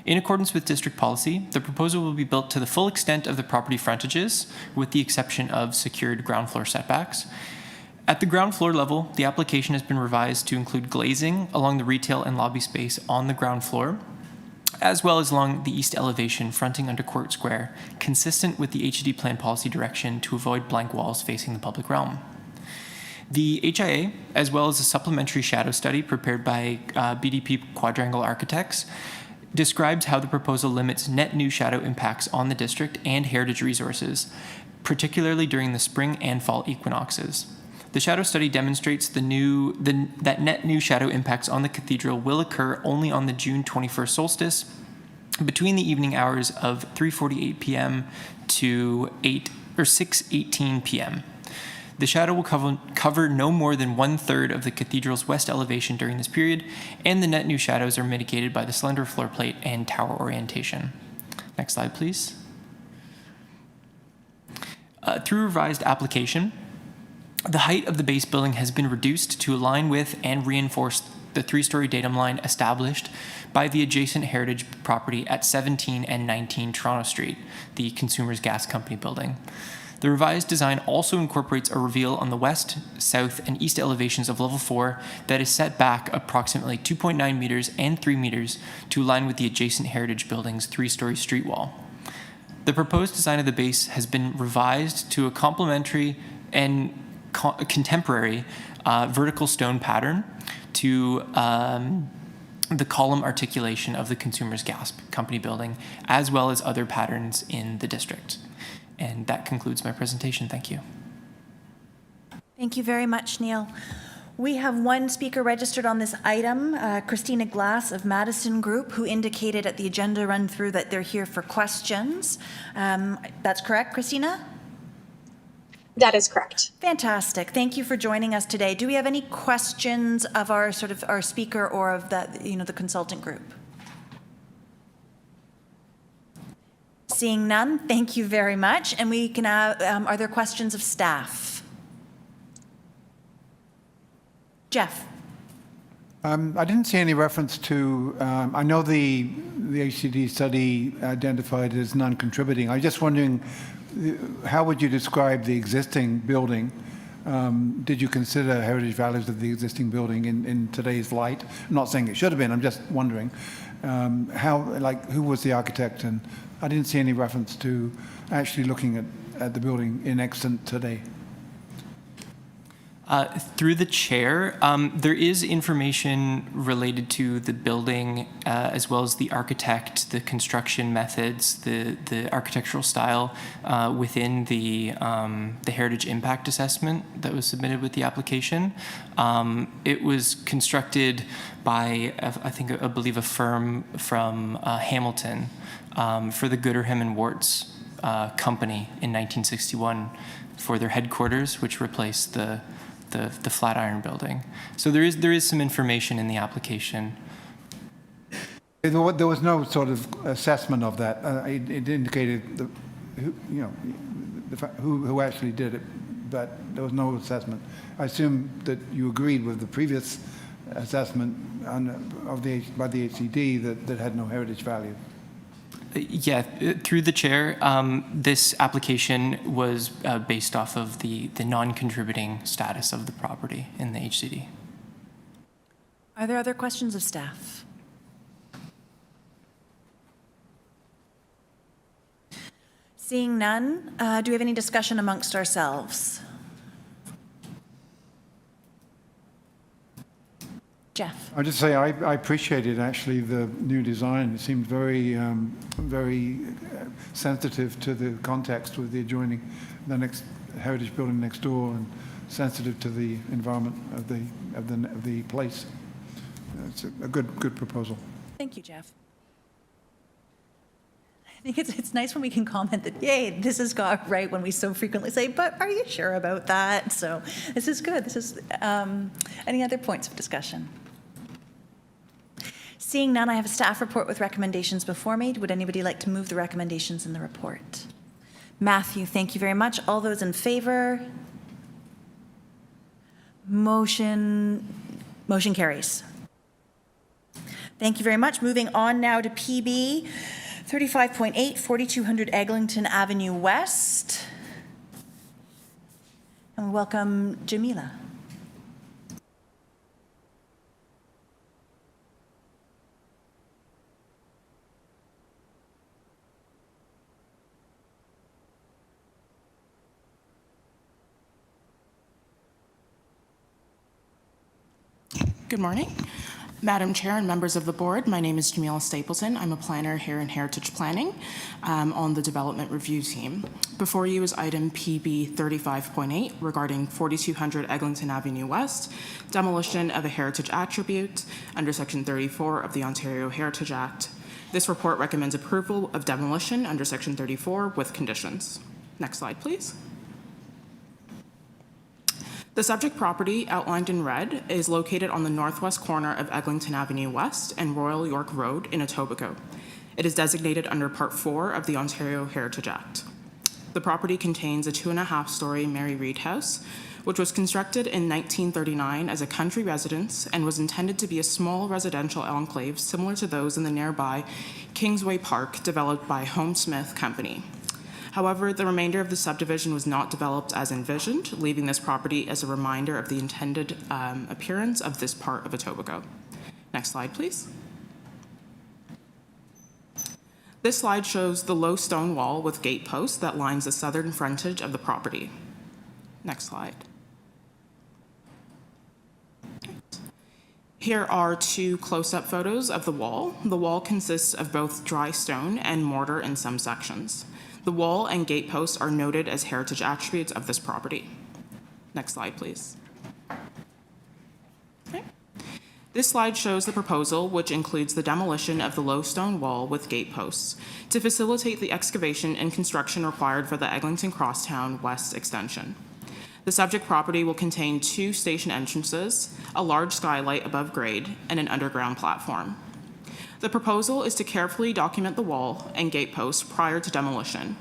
In accordance with district policy, the proposal will be built to the full extent of the property frontages, with the exception of secured ground floor setbacks. At the ground floor level, the application has been revised to include glazing along the retail and lobby space on the ground floor, as well as along the east elevation fronting under Court Square, consistent with the HUD plan policy direction to avoid blank walls facing the public realm. The HIA, as well as a supplementary shadow study prepared by BDP Quadrangle Architects, describes how the proposal limits net new shadow impacts on the district and heritage resources, particularly during the spring and fall equinoxes. The shadow study demonstrates that net new shadow impacts on the cathedral will occur only on the June 21st solstice between the evening hours of 3:48 p.m. to 6:18 p.m. The shadow will cover no more than 1/3 of the cathedral's west elevation during this period, and the net new shadows are mitigated by the slender floor plate and tower orientation. Next slide, please. Through revised application, the height of the base building has been reduced to align with and reinforce the 3-story datum line established by the adjacent heritage property at 17 and 19 Toronto Street, the Consumers Gas Company building. The revised design also incorporates a reveal on the west, south, and east elevations of level 4 that is set back approximately 2.9 meters and 3 meters to align with the adjacent heritage building's 3-story street wall. The proposed design of the base has been revised to a complementary and contemporary vertical stone pattern to the column articulation of the Consumers Gas Company building, as well as other patterns in the district. And that concludes my presentation. Thank you. Thank you very much, Neil. We have one speaker registered on this item, Christina Glass of Madison Group, who indicated at the agenda run through that they're here for questions. That's correct, Christina? That is correct. Fantastic. Thank you for joining us today. Do we have any questions of our speaker or of the consultant group? Seeing none, thank you very much. And we can are there questions of staff? Jeff. I didn't see any reference to, I know the HCD study identified it as non-contributing. I was just wondering, how would you describe the existing building? Did you consider heritage values of the existing building in today's light? I'm not saying it should have been, I'm just wondering who was the architect? And I didn't see any reference to actually looking at the building in extant today. Through the chair, there is information related to the building as well as the architect, the construction methods, the architectural style within the heritage impact assessment that was submitted with the application. It was constructed by, I believe, a firm from Hamilton for the Gooderham and Worts company in 1961 for their headquarters, which replaced the Flatiron building. So there is some information in the application. There was no sort of assessment of that. It indicated who actually did it, but there was no assessment. I assume that you agreed with the previous assessment by the HCD that had no heritage value. Yeah, through the chair, this application was based off of the non-contributing status of the property in the HCD. Are there other questions of staff? Seeing none, do we have any discussion amongst ourselves? Jeff. I'll just say I appreciated actually the new design. It seemed very sensitive to the context with the adjoining, the next heritage building next door, and sensitive to the environment of the place. It's a good proposal. Thank you, Jeff. I think it's nice when we can comment that, yay, this is got right, when we so frequently say, but are you sure about that? So this is good. This is any other points of discussion? Seeing none, I have a staff report with recommendations before me. Would anybody like to move the recommendations in the report? Matthew, thank you very much. All those in favor? Motion carries. Thank you very much. Moving on now to PB 35.8, 4200 Eglinton Avenue West. And welcome Jamila. Good morning. Madam Chair and members of the board, my name is Jamila Stapleton. I'm a planner here in Heritage Planning on the Development Review Team. Before you is item PB 35.8 regarding 4200 Eglinton Avenue West, demolition of a heritage attribute under Section 34 of the Ontario Heritage Act. This report recommends approval of demolition under Section 34 with conditions. Next slide, please. The subject property, outlined in red, is located on the northwest corner of Eglinton Avenue West and Royal York Road in Etobicoke. It is designated under Part 4 of the Ontario Heritage Act. The property contains a 2.5-story Mary Read house, which was constructed in 1939 as a country residence and was intended to be a small residential enclave similar to those in the nearby Kingsway Park developed by Home Smith Company. However, the remainder of the subdivision was not developed as envisioned, leaving this property as a reminder of the intended appearance of this part of Etobicoke. Next slide, please. This slide shows the low stone wall with gate posts that lines the southern frontage of the property. Next slide. Here are two close-up photos of the wall. The wall consists of both dry stone and mortar in some sections. The wall and gate posts are noted as heritage attributes of this property. Next slide, please. Okay. This slide shows the proposal, which includes the demolition of the low stone wall with gate posts to facilitate the excavation and construction required for the Eglinton Crosstown West extension. The subject property will contain 2 station entrances, a large skylight above grade, and an underground platform. The proposal is to carefully document the wall and gate posts prior to demolition.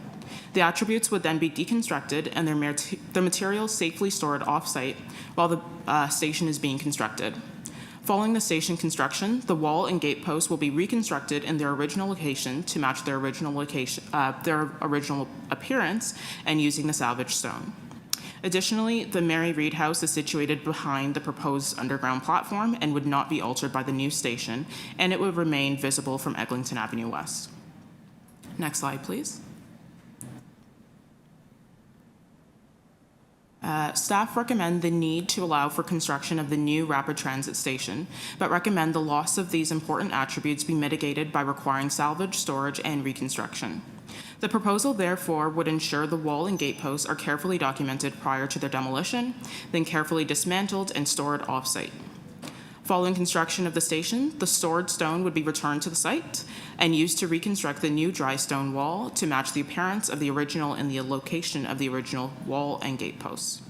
The attributes would then be deconstructed and their materials safely stored off-site while the station is being constructed. Following the station construction, the wall and gate posts will be reconstructed in their original location to match their original appearance and using the salvaged stone. Additionally, the Mary Read house is situated behind the proposed underground platform and would not be altered by the new station, and it would remain visible from Eglinton Avenue West. Next slide, please. Staff recommend the need to allow for construction of the new rapid transit station, but recommend the loss of these important attributes be mitigated by requiring salvage, storage, and reconstruction. The proposal, therefore, would ensure the wall and gate posts are carefully documented prior to their demolition, then carefully dismantled and stored off-site. Following construction of the station, the stored stone would be returned to the site and used to reconstruct the new dry stone wall to match the appearance of the original and the location of the original wall and gate posts.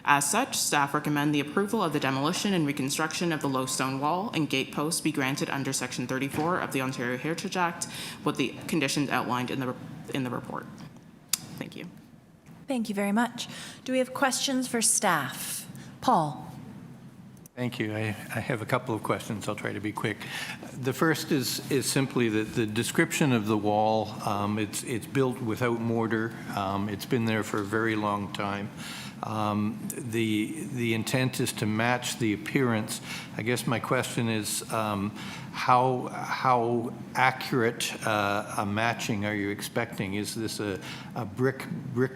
As such, staff recommend the approval of the demolition and reconstruction of the low stone wall and gate posts be granted under Section 34 of the Ontario Heritage Act with the conditions outlined in the report. Thank you. Thank you very much. Do we have questions for staff? Paul. Thank you. I have a couple of questions. I'll try to be quick. The first is simply that the description of the wall, it's built without mortar. It's been there for a very long time. The intent is to match the appearance. I guess my question is how accurate a matching are you expecting? Is this a brick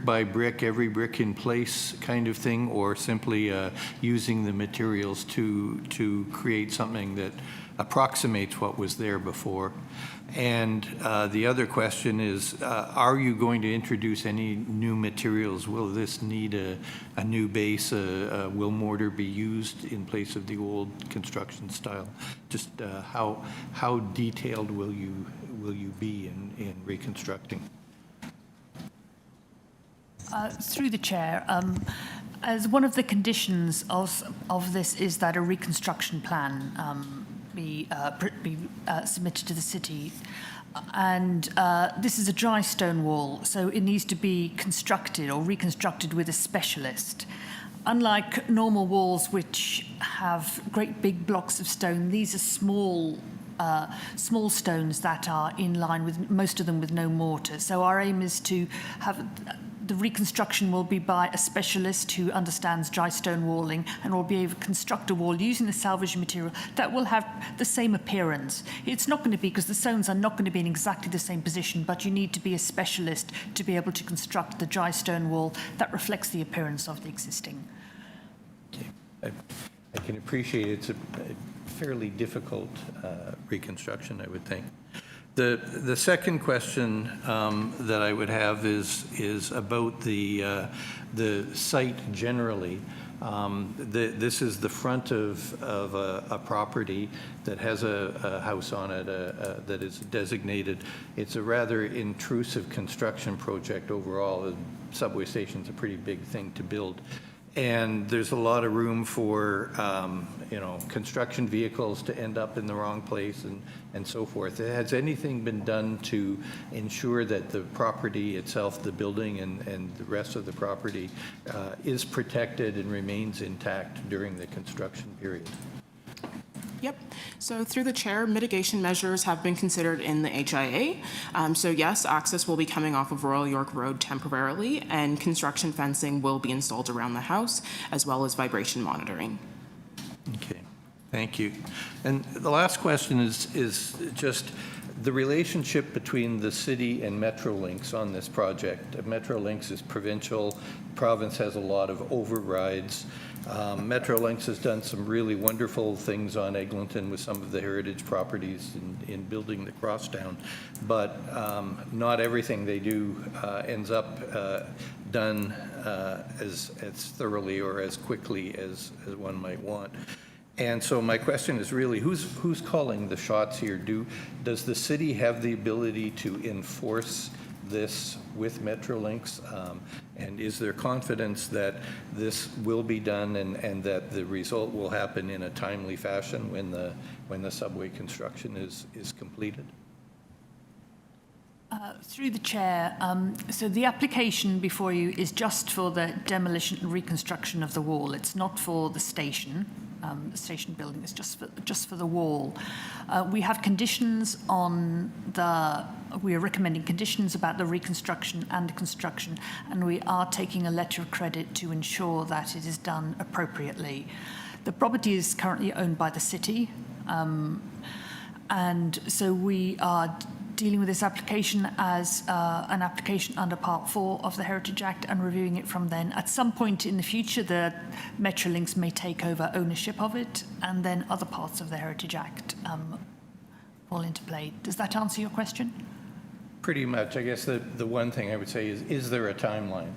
by brick, every brick in place kind of thing, or simply using the materials to create something that approximates what was there before? And the other question is, are you going to introduce any new materials? Will this need a new base? Will mortar be used in place of the old construction style? Just how detailed will you be in reconstructing? Through the chair, as one of the conditions of this is that a reconstruction plan be submitted to the city. And this is a dry stone wall, so it needs to be constructed or reconstructed with a specialist. Unlike normal walls, which have great big blocks of stone, these are small stones that are in line with most of them with no mortar. So our aim is to have the reconstruction will be by a specialist who understands dry stone walling and will be able to construct a wall using the salvage material that will have the same appearance. It's not going to be, because the stones are not going to be in exactly the same position, but you need to be a specialist to be able to construct the dry stone wall that reflects the appearance of the existing. Okay. I can appreciate it's a fairly difficult reconstruction, I would think. The second question that I would have is about the site generally. This is the front of a property that has a house on it that is designated. It's a rather intrusive construction project overall. The subway station's a pretty big thing to build. And there's a lot of room for, construction vehicles to end up in the wrong place and so forth. Has anything been done to ensure that the property itself, the building and the rest of the property is protected and remains intact during the construction period? Yep. So through the chair, mitigation measures have been considered in the HIA. So yes, access will be coming off of Royal York Road temporarily, and construction fencing will be installed around the house, as well as vibration monitoring. Okay, thank you. And the last question is just the relationship between the city and Metrolinx on this project. Metrolinx is provincial. Province has a lot of overrides. Metrolinx has done some really wonderful things on Eglinton with some of the heritage properties in building the crosstown, but not everything they do ends up done as thoroughly or as quickly as one might want. And so my question is really, who's calling the shots here? Does the city have the ability to enforce this with Metrolinx? And is there confidence that this will be done and that the result will happen in a timely fashion when the subway construction is completed? Through the chair, so the application before you is just for the demolition and reconstruction of the wall. It's not for the station. The station building is just for the wall. We have conditions on we are recommending conditions about the reconstruction and the construction, and we are taking a letter of credit to ensure that it is done appropriately. The property is currently owned by the city, and so we are dealing with this application as an application under Part 4 of the Heritage Act and reviewing it from then. At some point in the future, the Metrolinx may take over ownership of it, and then other parts of the Heritage Act fall into play. Does that answer your question? Pretty much. I guess the one thing I would say is there a timeline?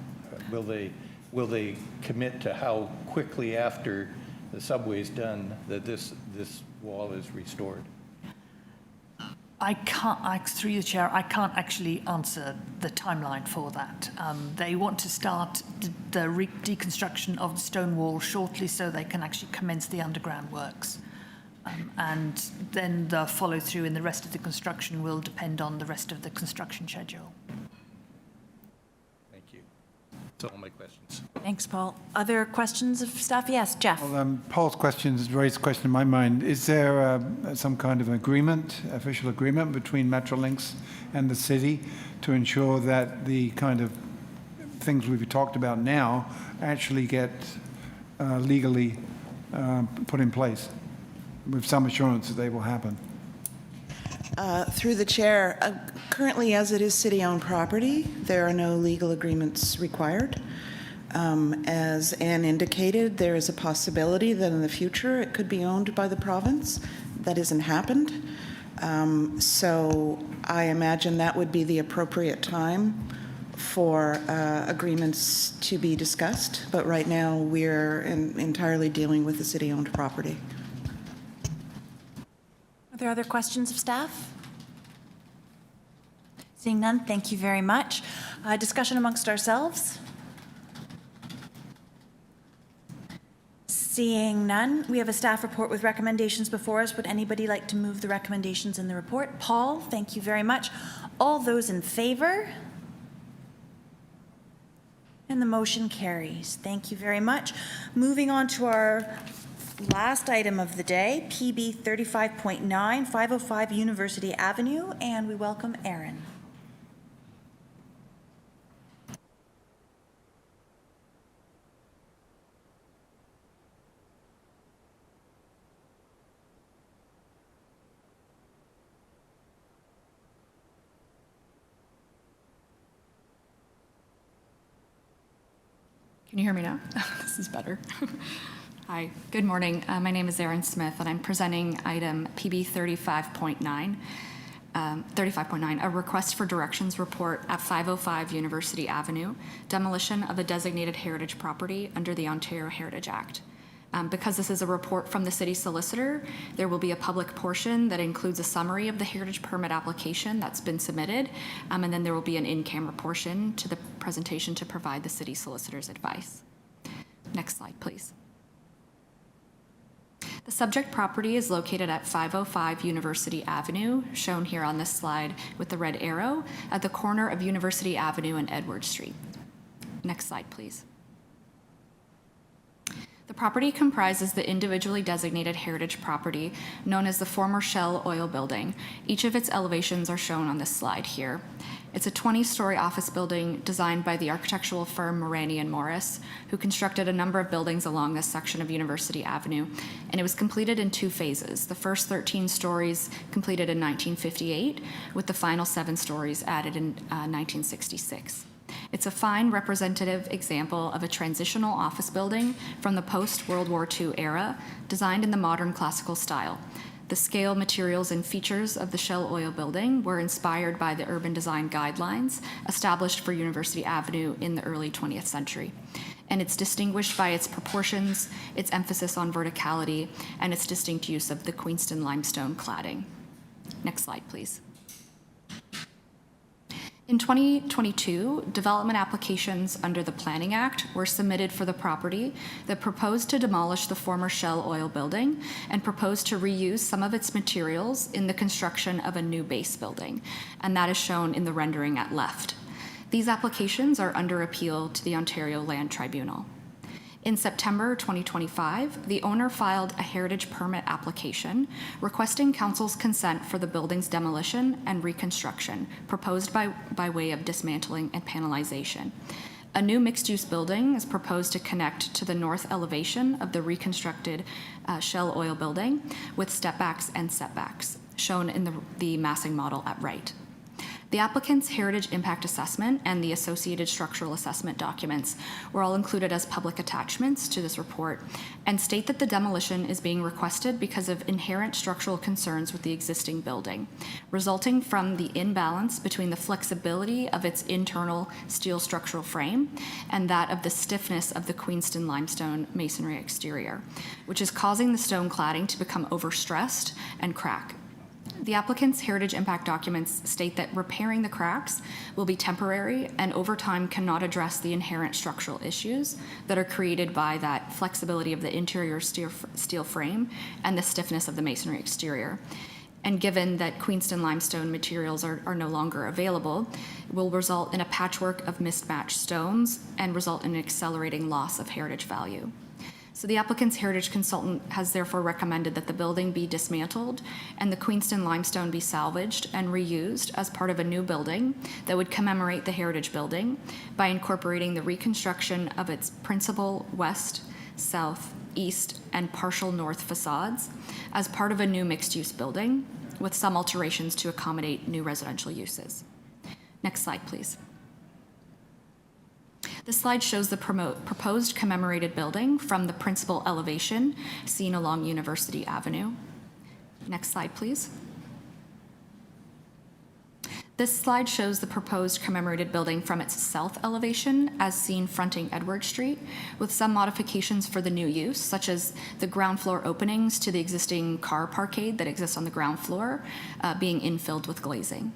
Will they commit to how quickly after the subway's done that this wall is restored? I can't, through the chair, I can't actually answer the timeline for that. They want to start the deconstruction of the stone wall shortly so they can actually commence the underground works. And then the follow through in the rest of the construction will depend on the rest of the construction schedule. Thank you. That's all my questions. Thanks, Paul. Other questions of staff? Yes, Jeff. Well, Paul's question has raised a question in my mind. Is there some kind of agreement, official agreement between Metrolinx and the city to ensure that the kind of things we've talked about now actually get legally put in place with some assurance that they will happen? Through the chair, currently as it is city-owned property, there are no legal agreements required. As Anne indicated, there is a possibility that in the future it could be owned by the province. That hasn't happened. So I imagine that would be the appropriate time for agreements to be discussed. But right now we're entirely dealing with the city-owned property. Are there other questions of staff? Seeing none, thank you very much. Discussion amongst ourselves? Seeing none, we have a staff report with recommendations before us. Would anybody like to move the recommendations in the report? Paul, thank you very much. All those in favor? And the motion carries. Thank you very much. Moving on to our last item of the day, PB 35.9, 505 University Avenue, and we welcome Aaron. Can you hear me now? This is better. Hi, good morning. My name is Erin Smith, and I'm presenting item PB 35.9. 35.9, a request for directions report at 505 University Avenue, demolition of a designated heritage property under the Ontario Heritage Act. Because this is a report from the city solicitor, there will be a public portion that includes a summary of the heritage permit application that's been submitted, and then there will be an in-camera portion to the presentation to provide the city solicitor's advice. Next slide, please. The subject property is located at 505 University Avenue, shown here on this slide with the red arrow, at the corner of University Avenue and Edward Street. Next slide, please. The property comprises the individually designated heritage property known as the former Shell Oil Building. Each of its elevations are shown on this slide here. It's a 20-story office building designed by the architectural firm Morani & Morris, who constructed a number of buildings along this section of University Avenue, and it was completed in 2 phases. The first 13 stories completed in 1958, with the final 7 stories added in 1966. It's a fine representative example of a transitional office building from the post-World War II era, designed in the modern classical style. The scale, materials, and features of the Shell Oil Building were inspired by the urban design guidelines established for University Avenue in the early 20th century. And it's distinguished by its proportions, its emphasis on verticality, and its distinct use of the Queenston limestone cladding. Next slide, please. In 2022, development applications under the Planning Act were submitted for the property that proposed to demolish the former Shell Oil Building and proposed to reuse some of its materials in the construction of a new base building, and that is shown in the rendering at left. These applications are under appeal to the Ontario Land Tribunal. In September 2025, the owner filed a heritage permit application requesting council's consent for the building's demolition and reconstruction proposed by way of dismantling and panelization. A new mixed-use building is proposed to connect to the north elevation of the reconstructed Shell Oil Building with stepbacks and setbacks, shown in the massing model at right. The applicant's heritage impact assessment and the associated structural assessment documents were all included as public attachments to this report and state that the demolition is being requested because of inherent structural concerns with the existing building, resulting from the imbalance between the flexibility of its internal steel structural frame and that of the stiffness of the Queenston limestone masonry exterior, which is causing the stone cladding to become overstressed and crack. The applicant's heritage impact documents state that repairing the cracks will be temporary and over time cannot address the inherent structural issues that are created by that flexibility of the interior steel frame and the stiffness of the masonry exterior. And given that Queenston limestone materials are no longer available, will result in a patchwork of mismatched stones and result in an accelerating loss of heritage value. So the applicant's heritage consultant has therefore recommended that the building be dismantled and the Queenston limestone be salvaged and reused as part of a new building that would commemorate the heritage building by incorporating the reconstruction of its principal west, south, east, and partial north facades as part of a new mixed-use building with some alterations to accommodate new residential uses. Next slide, please. This slide shows the proposed commemorated building from the principal elevation seen along University Avenue. Next slide, please. This slide shows the proposed commemorated building from its south elevation as seen fronting Edward Street, with some modifications for the new use, such as the ground floor openings to the existing car parkade that exists on the ground floor being infilled with glazing.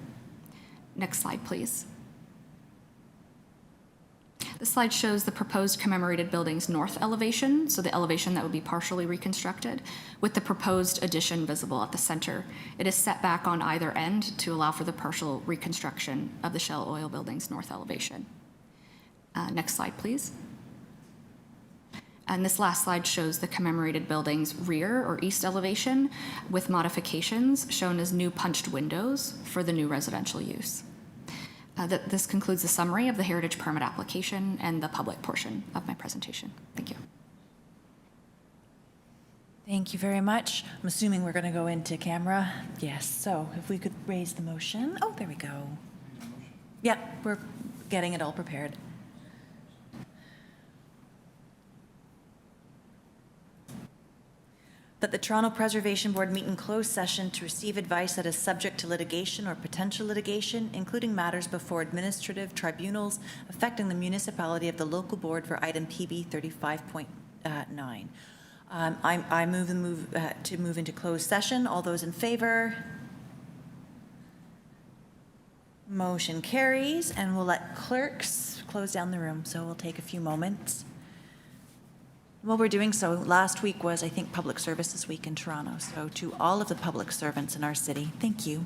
Next slide, please. This slide shows the proposed commemorated building's north elevation, so the elevation that would be partially reconstructed, with the proposed addition visible at the center. It is set back on either end to allow for the partial reconstruction of the Shell Oil Building's north elevation. Next slide, please. And this last slide shows the commemorated building's rear or east elevation with modifications shown as new punched windows for the new residential use. This concludes the summary of the heritage permit application and the public portion of my presentation. Thank you. Thank you very much. I'm assuming we're going to go into camera. Yes, so if we could raise the motion. Oh, there we go. Yeah, we're getting it all prepared. that the Toronto Preservation Board meet in closed session to receive advice that is subject to litigation or potential litigation, including matters before administrative tribunals affecting the municipality of the local board for item PB 35.9. I move to move into closed session. All those in favor? Motion carries, and we'll let clerks close down the room, so we'll take a few moments. While we're doing so, last week was, I think, Public Services Week in Toronto, so to all of the public servants in our city, thank you.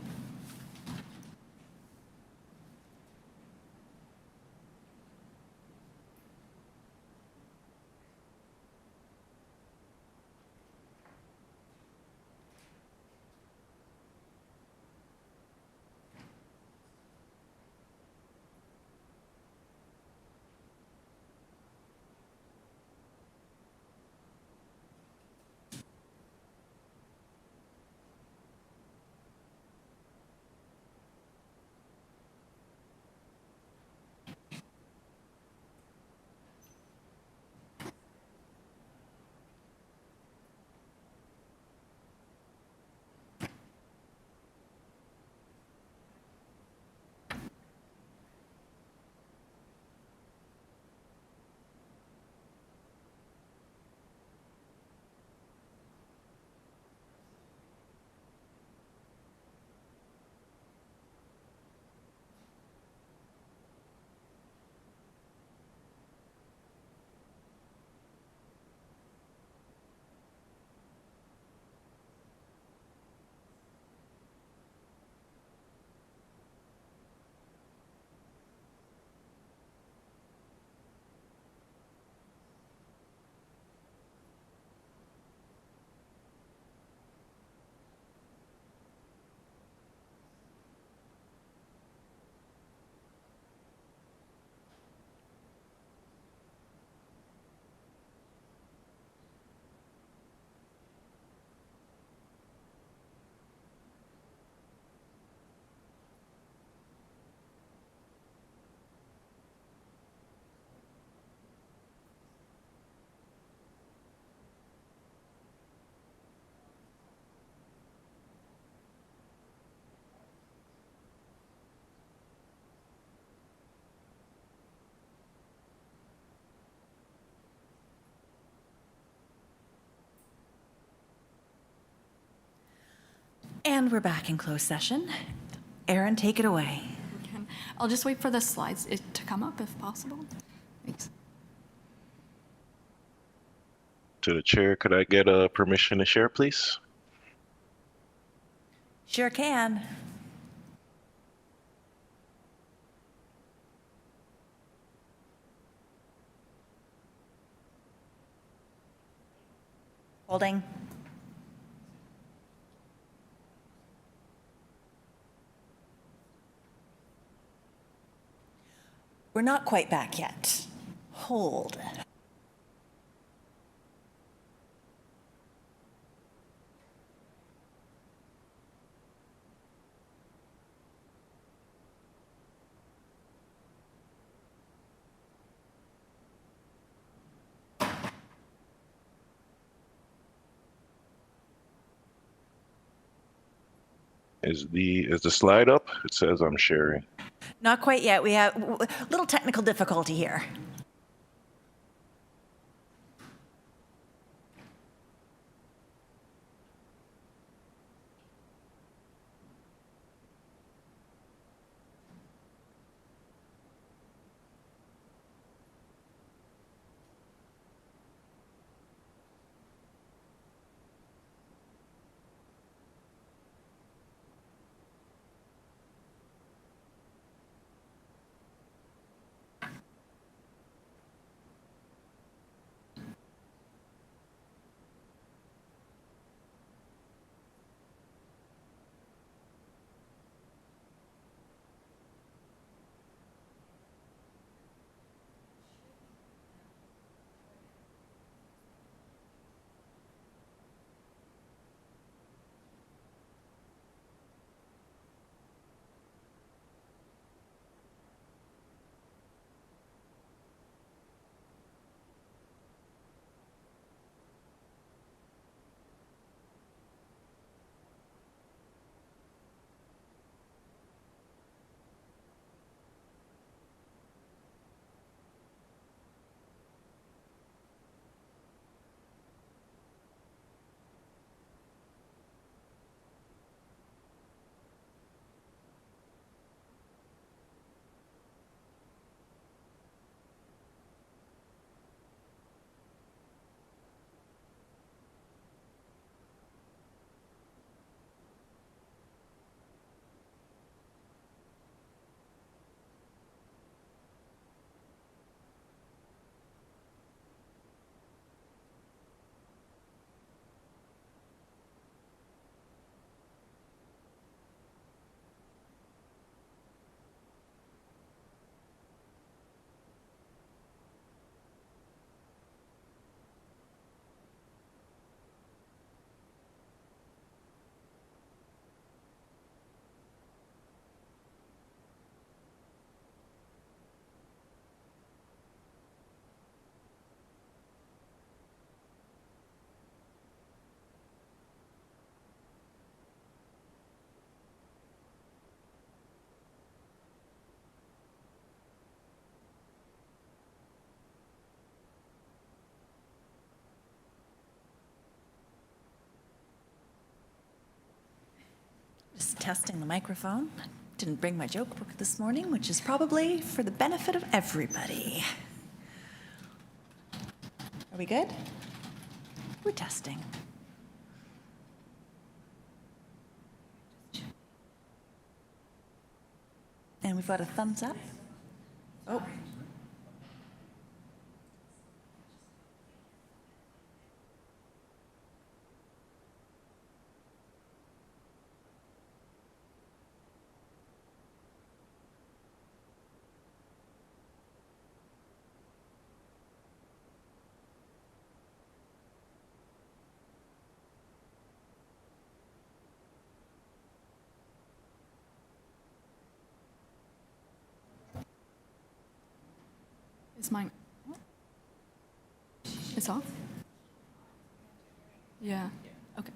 And we're back in closed session. Erin, take it away. I'll just wait for the slides to come up if possible. Thanks. To the chair, could I get permission to share, please? Sure can. Holding. We're not quite back yet. Hold. Is the slide up? It says I'm sharing. Not quite yet. We have a little technical difficulty here. testing the microphone. Didn't bring my joke book this morning, which is probably for the benefit of everybody. Are we good? We're testing. And we've got a thumbs up. Oh. Is mine? It's off? Yeah. Okay.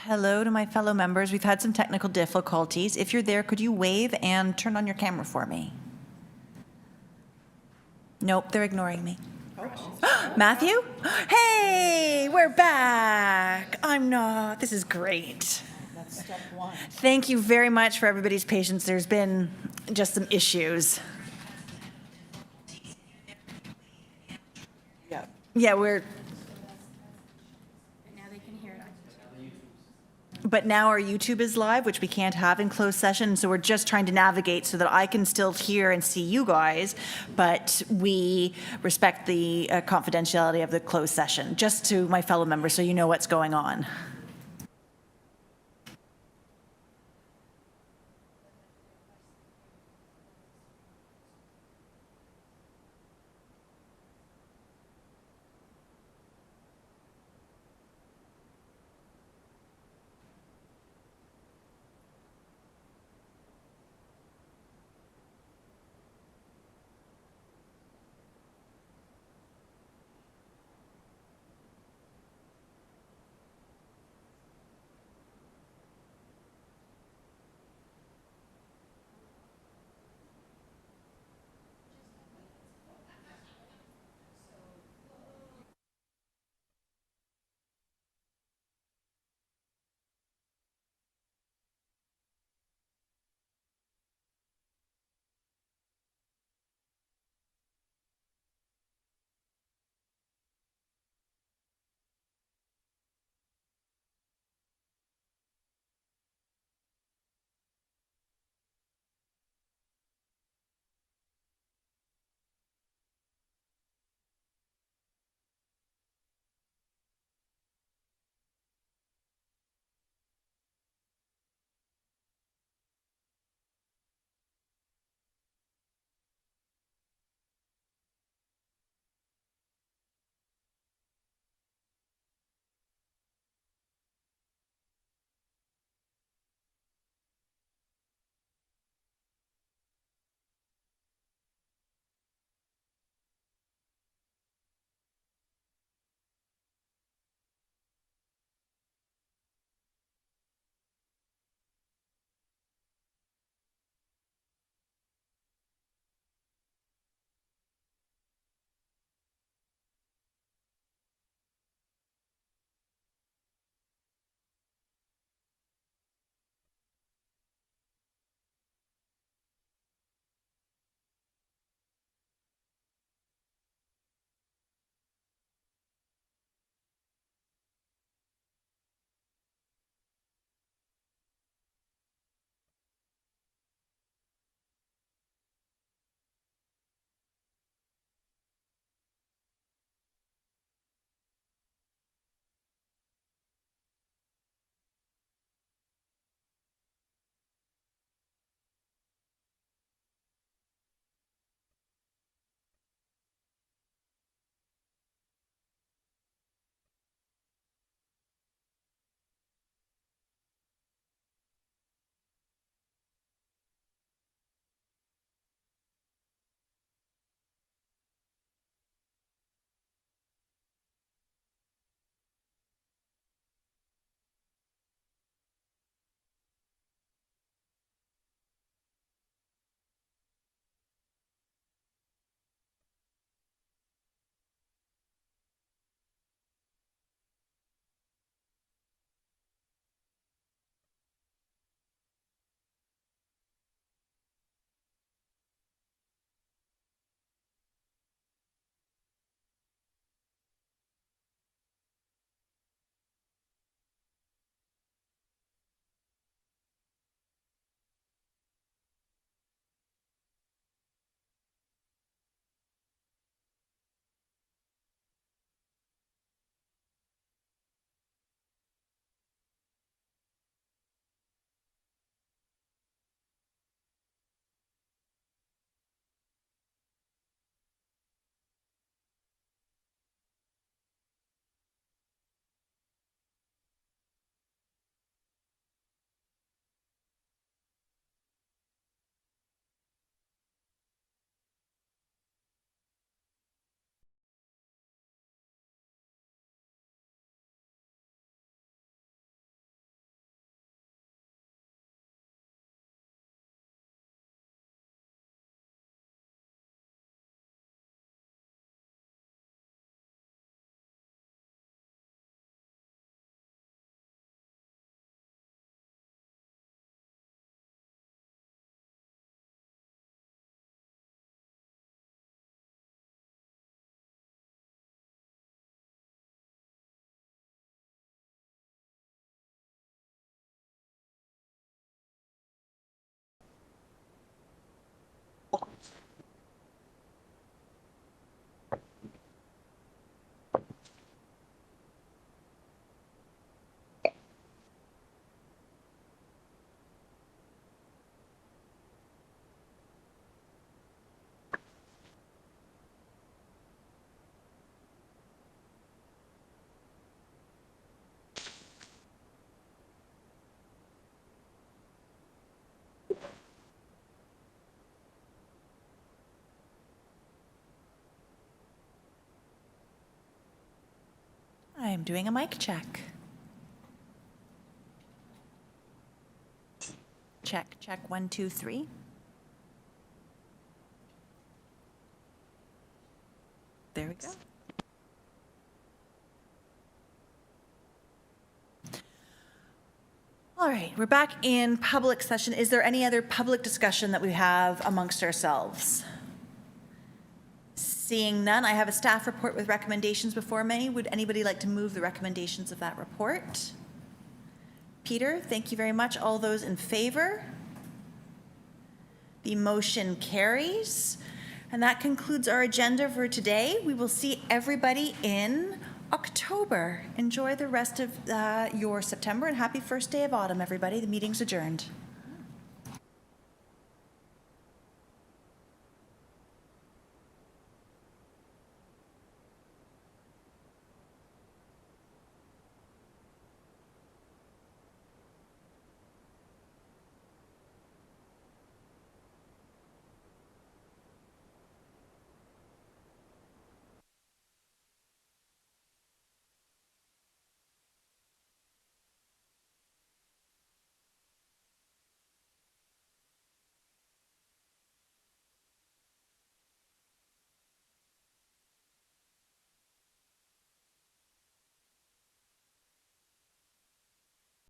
Hello to my fellow members. We've had some technical difficulties. If you're there, could you wave and turn on your camera for me? Nope, they're ignoring me. Matthew? Hey, we're back. I'm not. This is great. That's step one. Thank you very much for everybody's patience. There's been just some issues. Yeah, we're. But now our YouTube is live, which we can't have in closed session. So we're just trying to navigate so that I can still hear and see you guys, but we respect the confidentiality of the closed session, just to my fellow members so you know what's going on. I'm doing a mic check. Check, check, 1, 2, 3. There we go. All right, we're back in public session. Is there any other public discussion that we have amongst ourselves? Seeing none, I have a staff report with recommendations before me. Would anybody like to move the recommendations of that report? Peter, thank you very much. All those in favor? The motion carries. And that concludes our agenda for today. We will see everybody in October. Enjoy the rest of your September and happy first day of autumn, everybody. The meeting's adjourned.